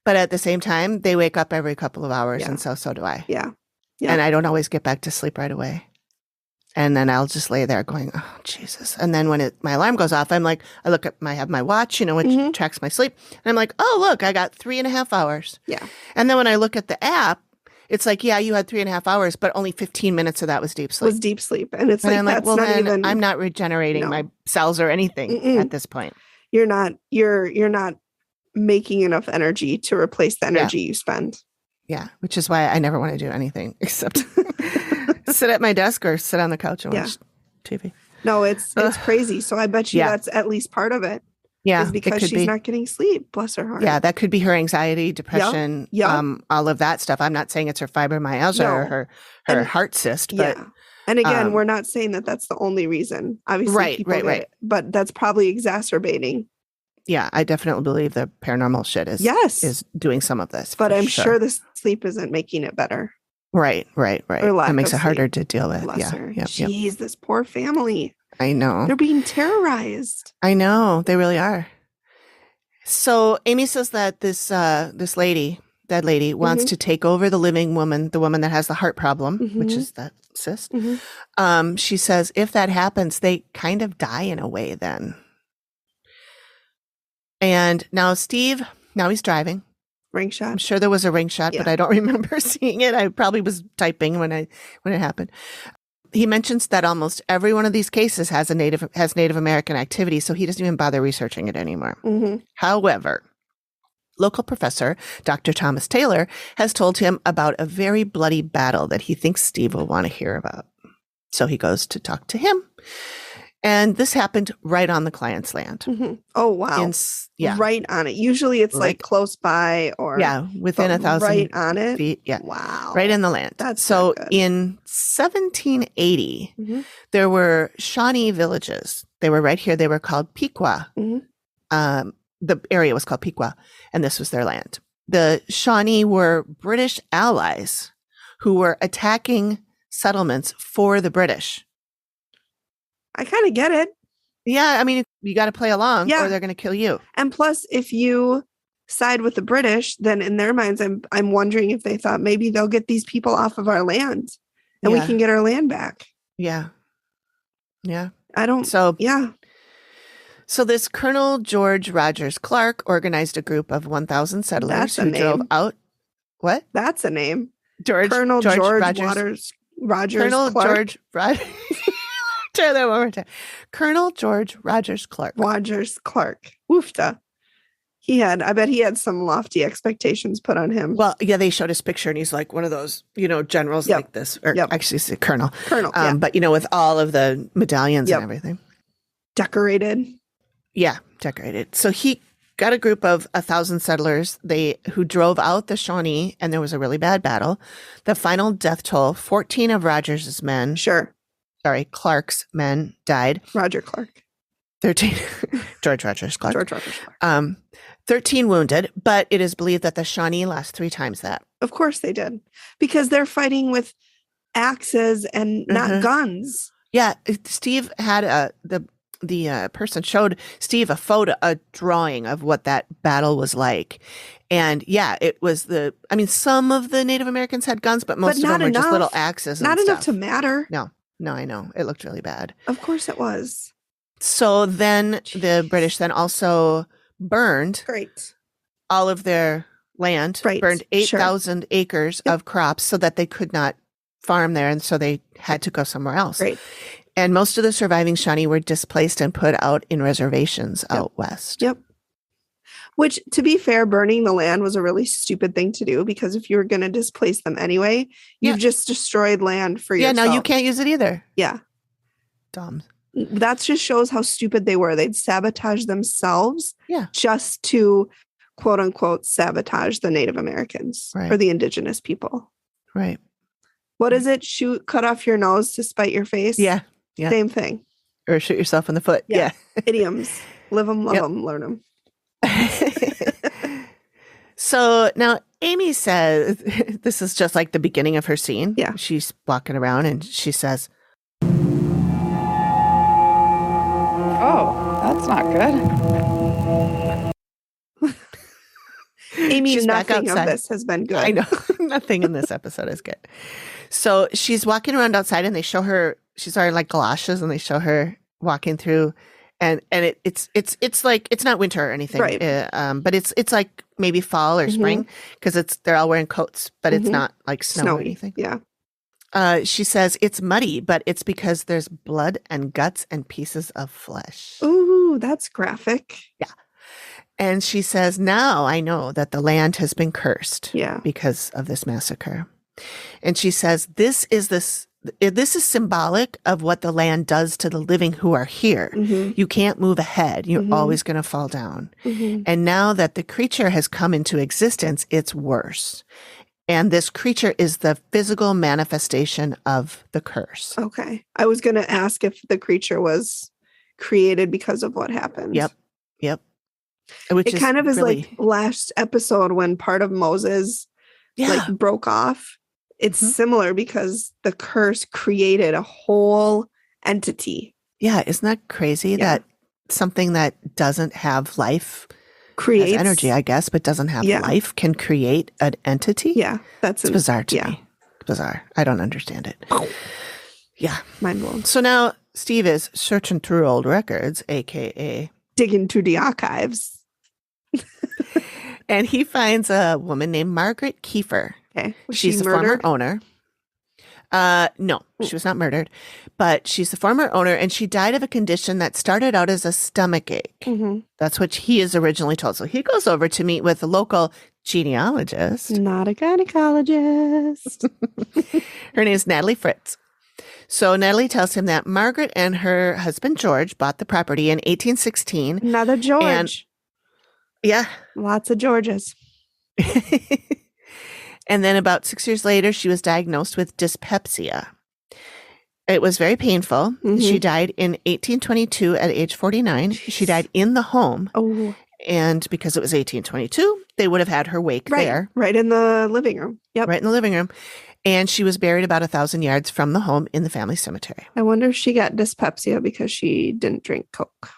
but at the same time, they wake up every couple of hours, Yeah. and so do I. Yeah. Yeah. And I don't always get back to sleep right away. And then I'll just lay there going, "Oh, Jesus." And then when my alarm goes off, I'm like, I have my watch, you know, which tracks my sleep. And I'm like, "Oh, look, I got 3.5 hours." Yeah. And then when I look at the app, it's like, yeah, you had 3.5 hours, but only 15 minutes of that was deep sleep. Was deep sleep. And it's And like, I'm like, that's well, not then even, I'm not regenerating No. my cells or anything at this point. you're not making enough energy to replace the energy you spend. Yeah. Which is why I never want to do anything except sit at my desk or sit on the couch and watch TV. No, it's crazy. So I bet you that's at least part of it. Yeah. Is because she's not getting sleep. Bless her heart. Yeah, that could be her anxiety, depression, all of that stuff. I'm not saying it's her fibromyalgia or her heart cyst, but and again, we're not saying that that's the only reason. Obviously, people get it, but that's probably exacerbating. Yeah, I definitely believe the paranormal shit is doing some of this. But I'm sure the sleep isn't making it better. Right. Or lack That makes of it harder sleep. to deal with. Bless Yeah. her. Yep. Jeez, this poor family. I know. They're being terrorized. I know. They really are. So Amy says that this dead lady, wants to take over the living woman, the woman that has the heart problem, which is that cyst. She says if that happens, they kind of die in a way then. And now Steve, he's driving. Ring shot. I'm sure there was a ring shot, but I don't remember seeing it. I probably was typing when it happened. He mentions that almost every one of these cases has Native American activity, so he doesn't even bother researching it anymore. However, local professor Dr. Thomas Taylor has told him about a very bloody battle that he thinks Steve will want to hear about. So he goes to talk to him. And this happened right on the client's land. Oh, wow. Yeah. Right on it. Usually it's like close by or within 1,000 right on it. feet. Yeah. Wow. Right in the land. That's so not good. in 1780, there were Shawnee villages. They were right here. They were called Pequot. The area was called Pequot, and this was their land. The Shawnee were British allies who were attacking settlements for the British. I kind of get it. Yeah, I mean, you got to play along or they're going to kill you. And plus, if you side with the British, then in their minds, I'm wondering if they thought maybe they'll get these people off of our land and we can get our land back. Yeah. Yeah. So this Colonel George Rogers Clark organized a group of 1,000 settlers who drove out. What? That's a name. Colonel George Rogers Colonel Clark. George Rogers. Try that one more time. Colonel George Rogers Clark. Rogers Clark. Woofta. I bet he had some lofty expectations put on him. Well, yeah, they showed his picture and he's like one of those, generals like this. Or actually it's a colonel. But, with all of the medallions and everything. Decorated. Yeah, decorated. So he got a group of 1,000 settlers who drove out the Shawnee, and there was a really bad battle. The final death toll, 14 of Rogers's men. Clark's men died. Roger Clark. 13. George Rogers Clark. George Rogers Clark. 13 wounded, but it is believed that the Shawnee lost 3 times that. Of course they did. Because they're fighting with axes and not guns. Yeah. Steve had the person showed Steve a drawing of what that battle was like. And it was some of the Native Americans had guns, but most of them were just little axes and not stuff. Enough to matter. No, I know. It looked really bad. Of course it was. So then the British then also burned all of their land, burned 8,000 acres of crops so that they could not farm there. And so they had to go somewhere else. And most of the surviving Shawnee were displaced and put out in reservations out west. Which, to be fair, burning the land was a really stupid thing to do, because if you were going to displace them anyway, you've just destroyed land for yourself. Yeah, now you can't use it either. Yeah. Dumb. That just shows how stupid they were. They'd sabotage themselves just to, quote unquote, sabotage the Native Americans or the indigenous people. Right. What is it? Cut off your nose to spite your face? Yeah. Same thing. Or shoot yourself in the foot. Yeah. Idioms. Live them, love them, learn them. So now Amy says, this is just like the beginning of her scene. Yeah. She's walking around and she says, "Oh, that's not good." Amy, she's nothing of this has been good. I know. Nothing in this episode is good. So she's walking around outside and they show her, she's wearing like galoshes and they show her walking through. And it's like, it's not winter or anything, but it's like maybe fall or spring, because they're all wearing coats, but it's not like snow or anything. Yeah. She says it's muddy, but it's because there's blood and guts and pieces of flesh. Ooh, that's graphic. Yeah. And she says, now I know that the land has been cursed because of this massacre. And she says, this is symbolic of what the land does to the living who are here. You can't move ahead. You're always going to fall down. And now that the creature has come into existence, it's worse. And this creature is the physical manifestation of the curse. Okay. I was going to ask if the creature was created because of what happened. Yep. It kind of is like last episode when part of Moses broke off. It's similar because the curse created a whole entity. Yeah. Isn't that crazy that something that doesn't have life creates energy, I guess, but doesn't have life can create an entity? Yeah. It's bizarre to me. Bizarre. I don't understand it. Yeah. Mind blown. So now Steve is searching through old records, AKA digging through the archives. And he finds a woman named Margaret Kiefer. Okay. She's the former owner. No, she was not murdered, but she's the former owner, and she died of a condition that started out as a stomach ache. That's what he is originally told. So he goes over to meet with a local genealogist. Not a gynecologist. Her name is Natalie Fritz. So Natalie tells him that Margaret and her husband George bought the property in 1816. Another George. And, yeah. Lots of Georges. And then about 6 years later, she was diagnosed with dyspepsia. It was very painful. Mhm. She died in 1822 at age 49. She died in the home. Oh, And because it was 1822, they would have had her wake there. Right in the living room. Yep. Right in the living room. And she was buried about 1,000 yards from the home in the family cemetery. I wonder if she got dyspepsia because she didn't drink Coke.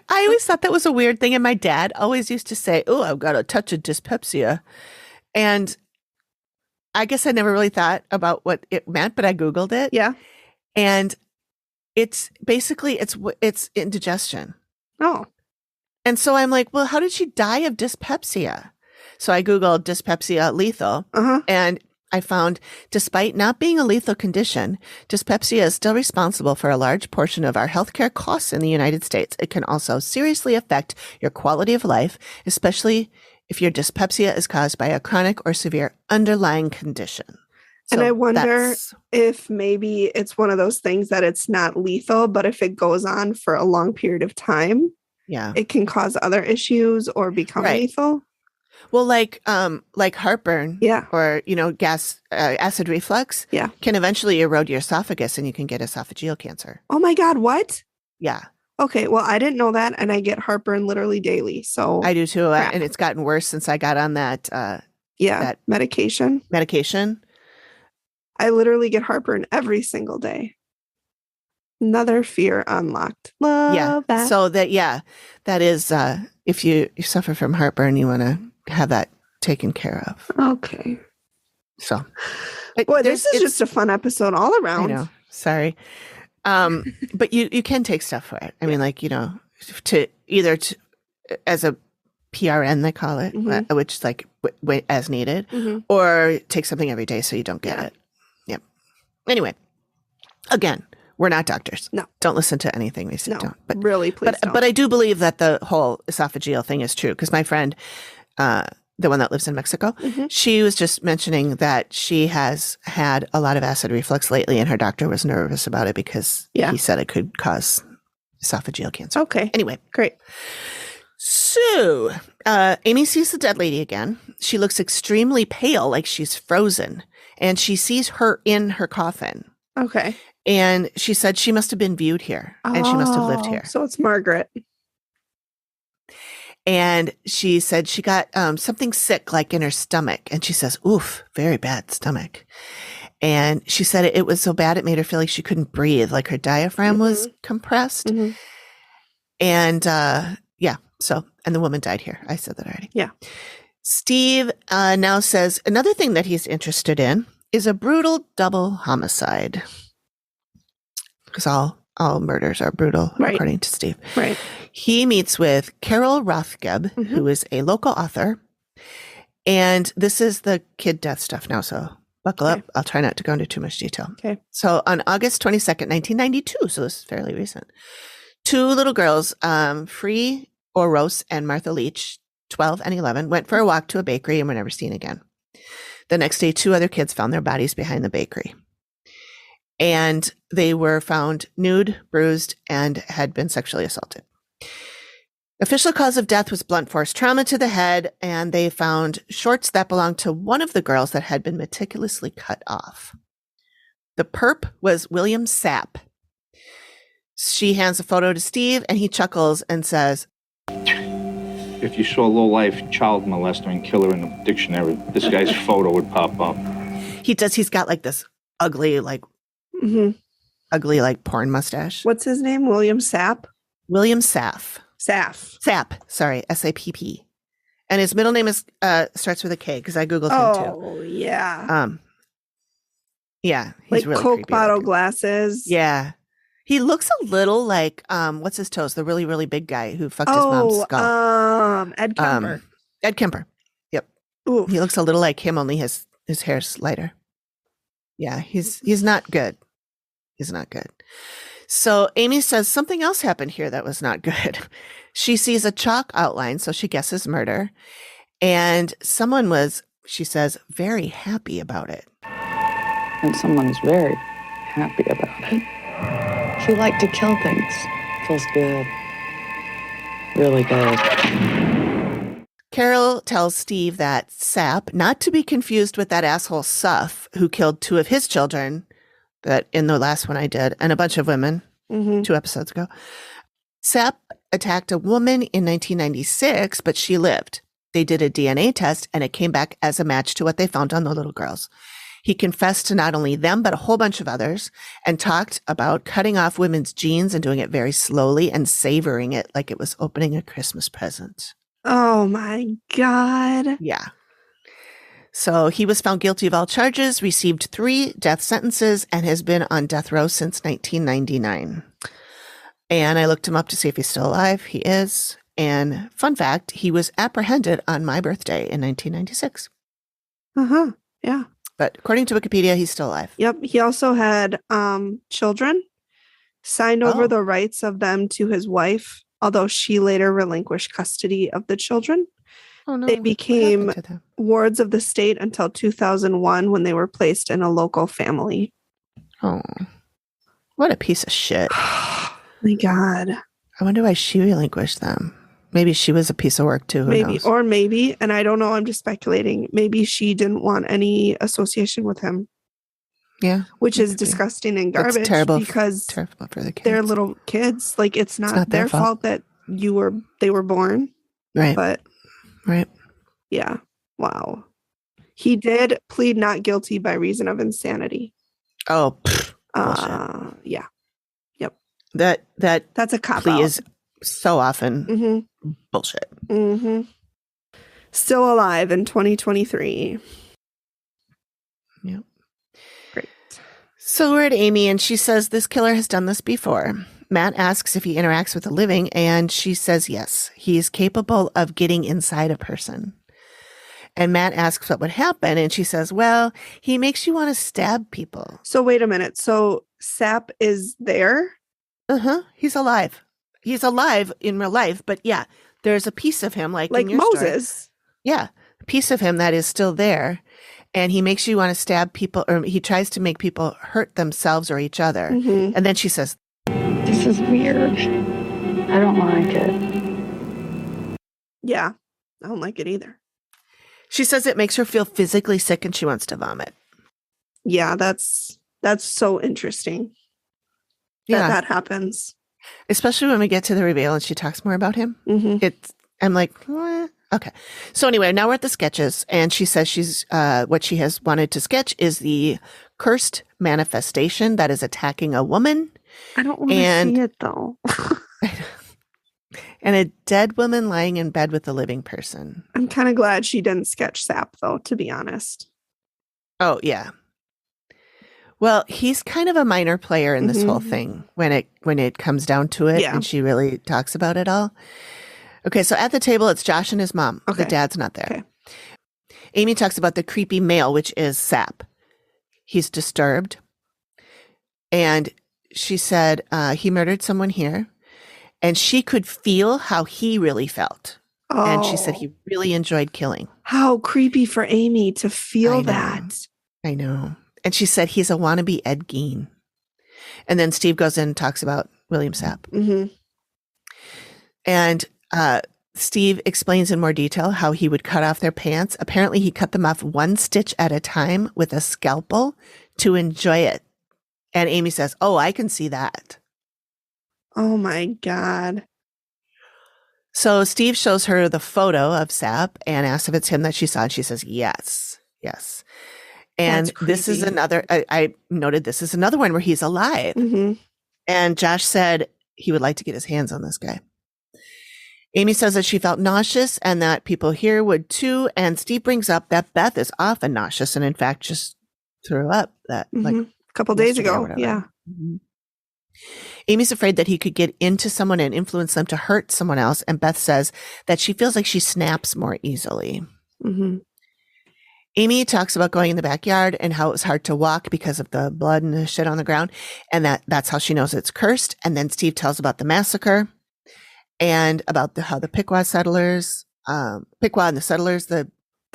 I always thought that was a weird thing. And my dad always used to say, oh, I've got a touch of dyspepsia. And I guess I never really thought about what it meant, but I Googled it. Yeah. And it's basically, it's indigestion. Oh. And so I'm like, well, how did she die of dyspepsia? So I Googled dyspepsia lethal. Uh-huh. And I found, despite not being a lethal condition, dyspepsia is still responsible for a large portion of our healthcare costs in the United States. It can also seriously affect your quality of life, especially if your dyspepsia is caused by a chronic or severe underlying condition. And I wonder that's- if maybe it's one of those things that it's not lethal, but if it goes on for a long period of time, yeah, it can cause other issues or become Right. lethal. well, like heartburn, Yeah. or acid reflux, Yeah. can eventually erode your esophagus, and you can get esophageal cancer. Oh my God, what? Yeah, Okay, well, I didn't know that, and I get heartburn literally daily. So I do too, crap. and it's gotten worse since I got on that that- medication. medication. I literally get heartburn every single day. Another fear unlocked. Love that. So that is if you suffer from heartburn, you want to have that taken care of. Okay. So, Boy, this is just a fun episode all I around. know. Sorry, but you can take stuff for it. I mean, like to either as a PRN they call it, Mhm. which is like as needed, Mhm. or take something every day so you don't get Yeah. it. Yep. Anyway, again, we're not doctors. No. Don't listen to anything we say. No, Don't. But really, please don't. But I do believe that the whole esophageal thing is true, because my friend, the one that lives in Mexico, Mhm. she was just mentioning that she has had a lot of acid reflux lately, and her doctor was nervous about it because Yeah. he said it could cause esophageal cancer. Okay, Anyway, great. so Amy sees the dead lady again. She looks extremely pale, like she's frozen, and she sees her in her coffin. Okay. And she said she must have been viewed here, and she must have lived Oh, here. So it's Margaret. And she said she got something sick, like in her stomach. And she says, oof, very bad stomach. And she said it was so bad it made her feel like she couldn't breathe, like her diaphragm was compressed. Mhm. And and the woman died here. I said that already. Yeah. Steve now says another thing that he's interested in is a brutal double homicide. Because all murders are brutal, Right. according to Steve. Right. He meets with Carol Rothgeb, Mhm. who is a local author. And this is the kid death stuff now, so buckle Okay. up. I'll try not to go into too much detail. Okay. So on August 22nd, 1992, so this is fairly recent, two little girls, Free Oros and Martha Leach, 12 and 11, went for a walk to a bakery and were never seen again. The next day, two other kids found their bodies behind the bakery. And they were found nude, bruised, and had been sexually assaulted. Official cause of death was blunt force trauma to the head, and they found shorts that belonged to one of the girls that had been meticulously cut off. The perp was William Sapp. She hands a photo to Steve, and he chuckles and says, If you saw low-life child molester and killer in the dictionary, this guy's photo would pop up. he's got like this ugly Mhm. porn mustache. What's his name? William Sapp? William Saff. Sapp. Sorry, Sapp. And his middle name is starts with a K, because I Googled him too. Oh, yeah. Yeah, he's Like really Coke creepy bottle looking. glasses. Yeah. He looks a little like what's his toes? The really, really big guy who fucked his mom's skull. Ed Kemper. Ed Kemper. Yep. Oof. He looks a little like him, only his hair's lighter. Yeah, he's not good. He's not good. So Amy says something else happened here that was not good. She sees a chalk outline, so she guesses murder. And someone was, she says, very happy about it. and someone's very happy about it. He liked to kill things. Feels good. Really good. Carol tells Steve that Sap, not to be confused with that asshole Suff, who killed 2 of his children, that in the last one I did, and a bunch of women 2 episodes ago. Sap attacked a woman in 1996, but she lived. They did a DNA test, and it came back as a match to what they found on the little girls. He confessed to not only them, but a whole bunch of others, and talked about cutting off women's genes and doing it very slowly and savoring it like it was opening a Christmas present. Oh my God. Yeah. So he was found guilty of all charges, received 3 death sentences, and has been on death row since 1999. And I looked him up to see if he's still alive. He is. And fun fact, he was apprehended on my birthday in 1996. Yeah. But according to Wikipedia, he's still alive. Yep. He also had children, signed over the rights of them to his wife, although she later relinquished custody of the children. Oh, no. They became What happened to them? wards of the state until 2001 when they were placed in a local family. Oh, what a piece of shit. My God. I wonder why she relinquished them. Maybe she was a piece of work too. Who knows? Or maybe, and I don't know, I'm just speculating, maybe she didn't want any association with him. Yeah. Which is maybe. disgusting and garbage. It's terrible, because terrible for the kids. they're little kids. Like it's not their fault that they were born. Right. But right. Yeah. Wow. He did plead not guilty by reason of insanity. Oh, bullshit. Yeah. Yep. That's a cop plea out. is so often bullshit. Still alive in 2023. Yep. Great. So we're at Amy, and she says this killer has done this before. Matt asks if he interacts with the living, and she says yes. He is capable of getting inside a person. And Matt asks what would happen, and she says, well, he makes you want to stab people. So wait a minute. So Sap is there? He's alive. He's alive in real life, but yeah, there's a piece of him like in your Moses. Story. Yeah, a piece of him that is still there, and he makes you want to stab people, or he tries to make people hurt themselves or each other. And then she says, This is weird. I don't like it. Yeah, I don't like it either. She says it makes her feel physically sick and she wants to vomit. Yeah, that's so interesting. Yeah, that happens. Especially when we get to the reveal and she talks more about him. I'm like, what? Okay. So anyway, now we're at the sketches, and she says she's what she has wanted to sketch is the cursed manifestation that is attacking a woman. I don't want to see it though. And a dead woman lying in bed with a living person. I'm kind of glad she didn't sketch Sap though, to be honest. Oh yeah. Well, he's kind of a minor player in this whole thing when it comes down to it, and she really talks about it all. Okay, so at the table, it's Josh and his mom. Okay. The dad's not there. Okay. Amy talks about the creepy male, which is Sap. He's disturbed. And she said he murdered someone here, and she could feel how he really felt. Oh. And she said he really enjoyed killing. How creepy for Amy to feel that. I know. And she said he's a wannabe Ed Gein. And then Steve goes in and talks about William Sap. And Steve explains in more detail how he would cut off their pants. Apparently, he cut them off 1 stitch at a time with a scalpel to enjoy it. And Amy says, oh, I can see that. Oh, my God. So Steve shows her the photo of Sap and asks if it's him that she saw. And she says, yes, yes. And this is another, I noted this is another one where he's alive. And Josh said he would like to get his hands on this guy. Amy says that she felt nauseous and that people here would too. And Steve brings up that Beth is often nauseous and in fact just threw up that like a couple days ago. Yeah. Amy's afraid that he could get into someone and influence them to hurt someone else. And Beth says that she feels like she snaps more easily. Amy talks about going in the backyard and how it was hard to walk because of the blood and the shit on the ground. And that's how she knows it's cursed. And then Steve tells about the massacre and about how the Pequot settlers, Pequot and the settlers, the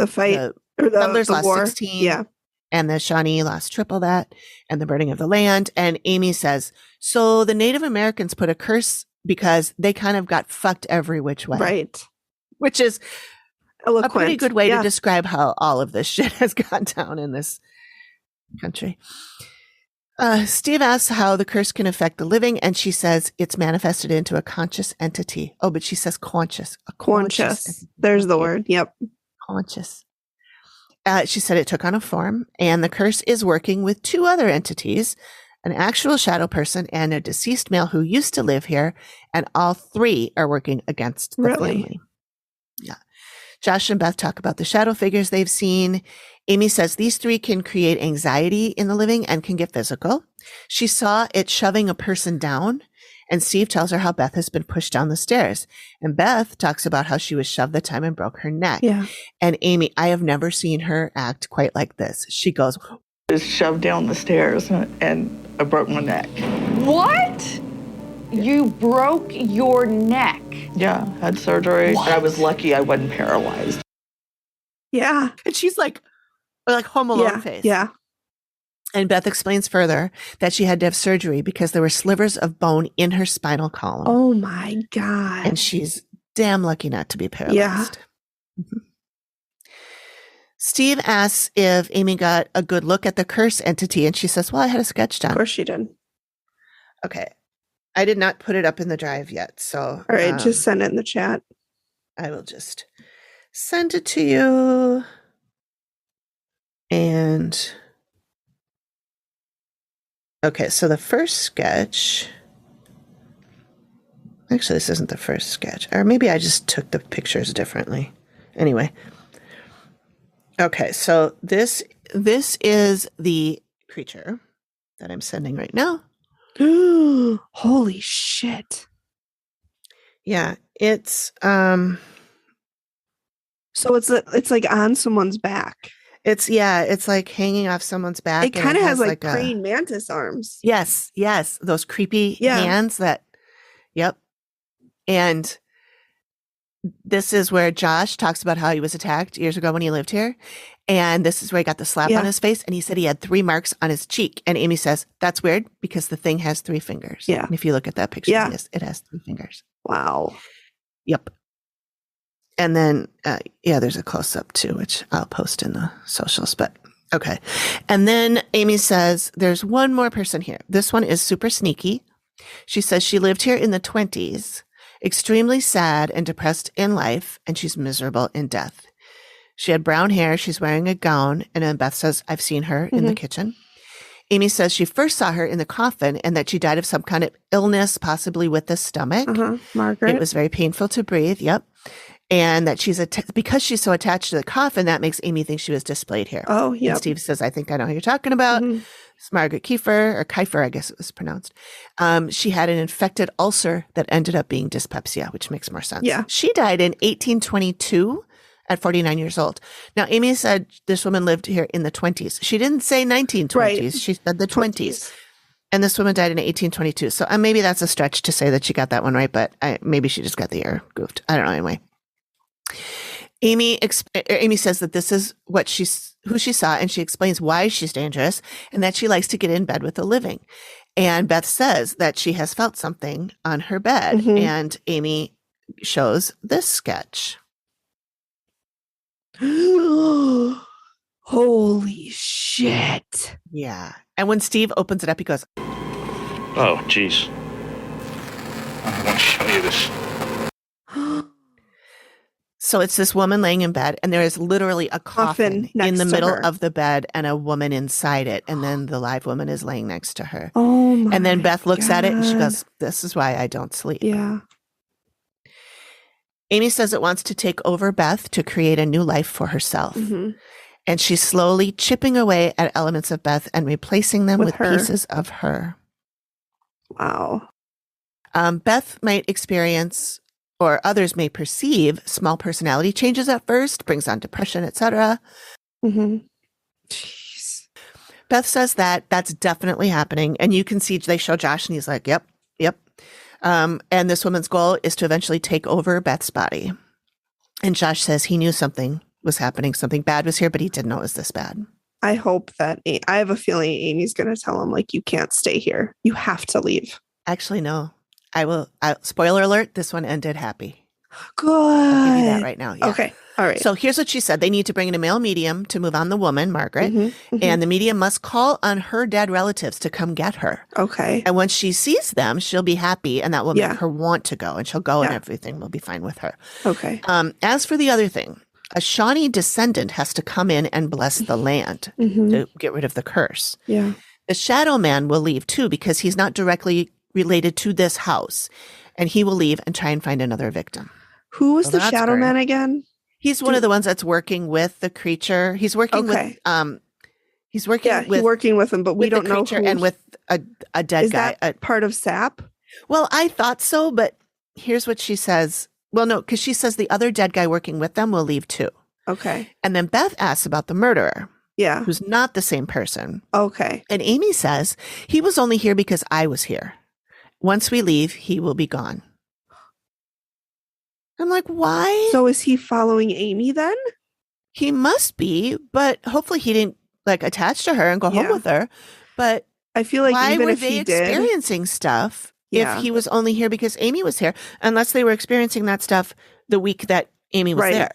fight or the settlers lost war. 16. Yeah. And the Shawnee lost triple that, and the burning of the land. And Amy says, so the Native Americans put a curse because they kind of got fucked every which way. Right. Which is Eloquent. a pretty good way Yeah. to describe how all of this shit has gone down in this country. Steve asks how the curse can affect the living, and she says it's manifested into a conscious entity. Oh, but she says conscious. A Conscious. entity. There's the word. Yep. Conscious. She said it took on a form, and the curse is working with two other entities, an actual shadow person and a deceased male who used to live here, and all three are working against the family. Yeah. Josh and Beth talk about the shadow figures they've seen. Amy says these three can create anxiety in the living and can get physical. She saw it shoving a person down, and Steve tells her how Beth has been pushed down the stairs. And Beth talks about how she was shoved the time and broke her neck. Yeah. And Amy, I have never seen her act quite like this. She goes, Was shoved down the stairs and I broke my neck. What? You broke your neck? Yeah, had surgery. What? And I was lucky I wasn't paralyzed. Yeah. and she's like Home Alone Yeah. face. Yeah. And Beth explains further that she had to have surgery because there were slivers of bone in her spinal column. Oh my God. And she's damn lucky not to be paralyzed. Yeah. Mhm. Steve asks if Amy got a good look at the curse entity, and she says, well, I had a sketch done. Of course she did. Okay. I did not put it up in the drive yet, so. All right. Just send it in the chat. I will just send it to you. And okay, so the first sketch. Actually, this isn't the first sketch. Or maybe I just took the pictures differently. Anyway. Okay, so this is the creature that I'm sending right now. Holy shit. Yeah, it's So it's like on someone's back. it's like hanging off someone's back. It and kind of has has like a- praying mantis arms. Yes, those creepy Yeah. hands that, yep. And this is where Josh talks about how he was attacked years ago when he lived here. And this is where he got the slap Yeah. on his face. And he said he had 3 marks on his cheek. And Amy says, that's weird because the thing has 3 fingers. Yeah. And if you look at that picture, Yeah. it has 3 fingers. Wow. Yep. And then, there's a close up too, which I'll post in the socials, but okay. And then Amy says, there's one more person here. This one is super sneaky. She says she lived here in the 20s, extremely sad and depressed in life, and she's miserable in death. She had brown hair. She's wearing a gown. And then Beth says, I've seen her in the kitchen. Amy says she first saw her in the coffin and that she died of some kind of illness, possibly with the stomach. Margaret. It was very painful to breathe. Yep. And that she's because she's so attached to the coffin, that makes Amy think she was displayed here. Oh, And yeah. Steve says, I think I know who you're talking about. Mhm. It's Margaret Kiefer, or Kiefer, I guess it was pronounced. She had an infected ulcer that ended up being dyspepsia, which makes more sense. Yeah. She died in 1822 at 49 years old. Now, Amy said this woman lived here in the 20s. She didn't say 1920s. Right. She said the 20s. And this woman died in 1822. So maybe that's a stretch to say that she got that one right, but maybe she just got the year goofed. I don't know. Anyway. Amy says that this is who she saw, and she explains why she's dangerous and that she likes to get in bed with the living. And Beth says that she has felt something on her bed, Mhm. and Amy shows this sketch. Holy shit. Yeah. And when Steve opens it up, he goes, Oh, jeez. I want to show you this. so it's this woman laying in bed, and there is literally a coffin next in the to middle her. of the bed and a woman inside it. And then the live woman is laying next to her. Oh my And then Beth looks at it and she God. goes, this is why I don't sleep. Yeah. Amy says it wants to take over Beth to create a new life for herself. Mhm. And she's slowly chipping away at elements of Beth and replacing them With with her. pieces of her. Wow. Beth might experience, or others may perceive, small personality changes at first, brings on depression, etc. Mm-hmm. Jeez. Beth says that that's definitely happening. And you can see they show Josh and he's like, yep. And this woman's goal is to eventually take over Beth's body. And Josh says he knew something was happening. Something bad was here, but he didn't know it was this bad. I hope that I have a feeling Amy's going to tell him, like, you can't stay here. You have to leave. Actually, no. I will. Spoiler alert, this one ended happy. Good. I'll give you that right now. Yeah. Okay. All right. So here's what she said. They need to bring in a male medium to move on the woman, Margaret, and the medium must call on her dead relatives to come get her. Okay. And once she sees them, she'll be happy, and that will make her want to go, and she'll go, and everything will be fine with her. Okay. As for the other thing, a Shawnee descendant has to come in and bless the land to get rid of the curse. Yeah. The shadow man will leave too because he's not directly related to this house, and he will leave and try and find another victim. Who was the shadow man again? He's one of the ones that's working with the creature. He's working with he's working with him, but we don't know who, and with a dead is guy. That part of SAP? Well, I thought so, but here's what she says. Well, no, because she says the other dead guy working with them will leave too. Okay. And then Beth asks about the murderer. Yeah. Who's not the same person. Okay. And Amy says he was only here because I was here. Once we leave, he will be gone. I'm like, why? So is he following Amy then? He must be, but hopefully he didn't like attach to her and go home with her. But I feel like why even were if they he experiencing stuff if he was only here because Amy was here? Unless they were experiencing that stuff the week that Amy was there.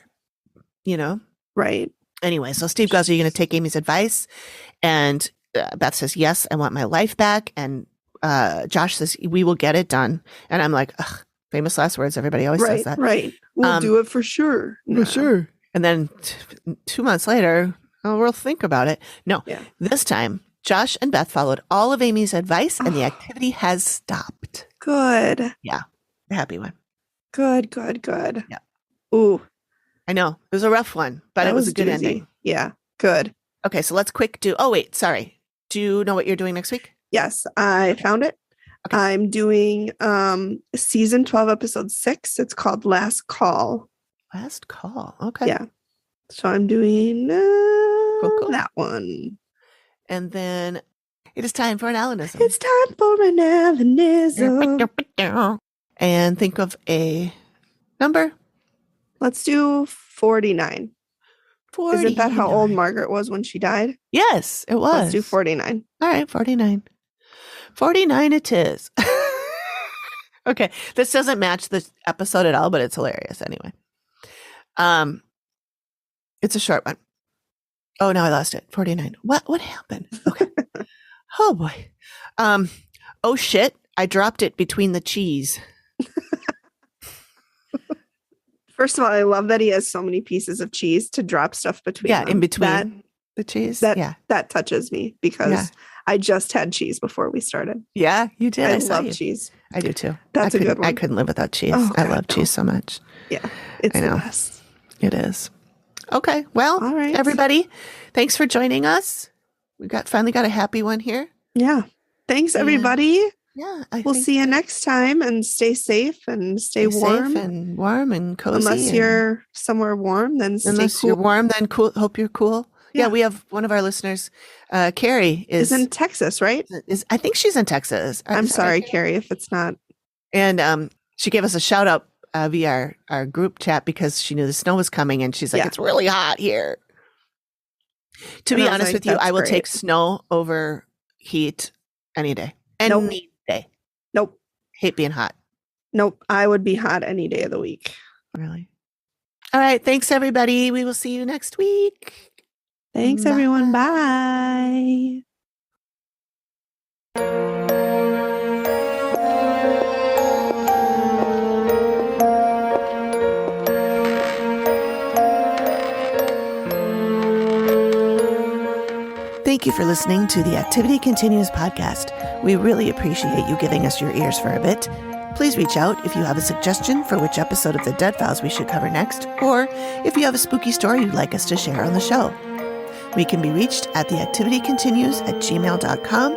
You know? Right. Anyway, so Steve goes, are you going to take Amy's advice? And Beth says, yes, I want my life back. And Josh says, we will get it done. And I'm like, ugh. Famous last words. Everybody always says that. Right. We'll do it for sure. For sure. And then 2 months later, we'll think about it. No, this time, Josh and Beth followed all of Amy's advice and the activity has stopped. Good. Yeah. The happy one. Good. Yeah. Ooh. I know. It was a rough one, but it was a good ending. Yeah. Good. Okay. So let's sorry. Do you know what you're doing next week? Yes. I found it. Okay. I'm doing season 12, episode 6. It's called Last Call. Last Call. Okay. Yeah. So I'm doing cool. that one. And then it is time for an Alanism. It's time for an Alanism. And think of a number. Let's do 49. 49. Isn't that how old Margaret was when she died? Yes, it was. Let's do 49. All right, 49. 49 it is. Okay, this doesn't match the episode at all, but it's hilarious anyway. It's a short one. Oh, no, I lost it. 49. What happened? Okay. Oh boy. Oh shit, I dropped it between the cheese. First of all, I love that he has so many pieces of cheese to drop stuff between. Yeah, them. in between the cheese. That touches me because I just had cheese before we started. Yeah, you did. I love cheese. I do too. That's a good one. I couldn't live without cheese. I love cheese so much. Yeah, it's the best. It is. Okay, well, all right, everybody, thanks for joining us. We finally got a happy one here. Yeah. Thanks, everybody. Yeah, we'll see you next time, and stay safe and stay warm. Safe and warm and cozy. Unless you're somewhere warm, then stay cool. Unless you're warm, then cool. Hope you're cool. Yeah, we have one of our listeners, Carrie, is in Texas, right? I think she's in Texas. I'm sorry, Carrie, if it's not. And she gave us a shout out via our group chat because she knew the snow was coming, and she's like, "It's really hot here." To be honest with you, I will take snow over heat any day. Any day. Nope. Hate being hot. Nope. I would be hot any day of the week. Really? All right. Thanks, everybody. We will see you next week. Thanks, everyone. Bye. Thank you for listening to the Activity Continues podcast. We really appreciate you giving us your ears for a bit. Please reach out if you have a suggestion for which episode of the Dead Files we should cover next, or if you have a spooky story you'd like us to share on the show. We can be reached at theactivitycontinues@gmail.com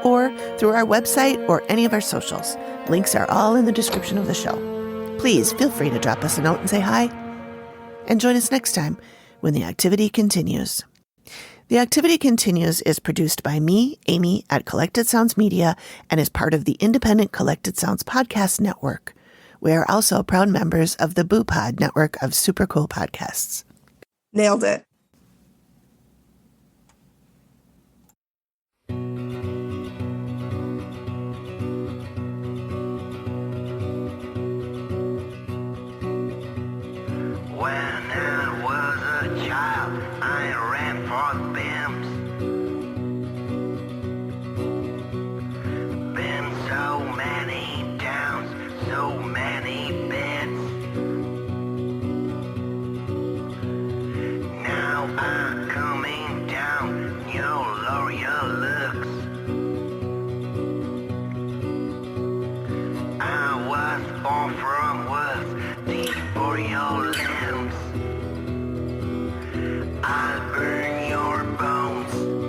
or through our website or any of our socials. Links are all in the description of the show. Please feel free to drop us a note and say hi. And join us next time when the activity continues. The Activity Continues is produced by me, Amy, at Collected Sounds Media and is part of the independent Collected Sounds Podcast Network. We are also proud members of the Boo Pod network of super cool podcasts. Nailed it. so many bits. Now I'm coming down, you'll lower your looks. I was born from words deep for your limbs. I'll burn your bones.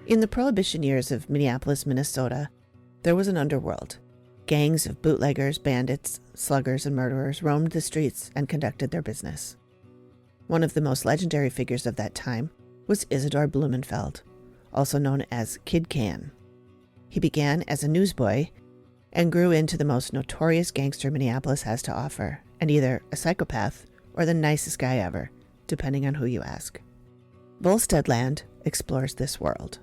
In the Prohibition years of Minneapolis, Minnesota, there was an underworld. Gangs of bootleggers, bandits, sluggers, and murderers roamed the streets and conducted their business. One of the most legendary figures of that time was Isidore Blumenfeld, also known as Kid Can. He began as a newsboy and grew into the most notorious gangster Minneapolis has to offer, and either a psychopath or the nicest guy ever, depending on who you ask. Volstead Land explores this world.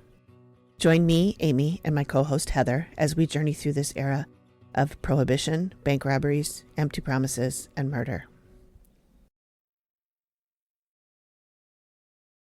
Join me, Amy, and my co-host Heather as we journey through this era of prohibition, bank robberies, empty promises, and murder.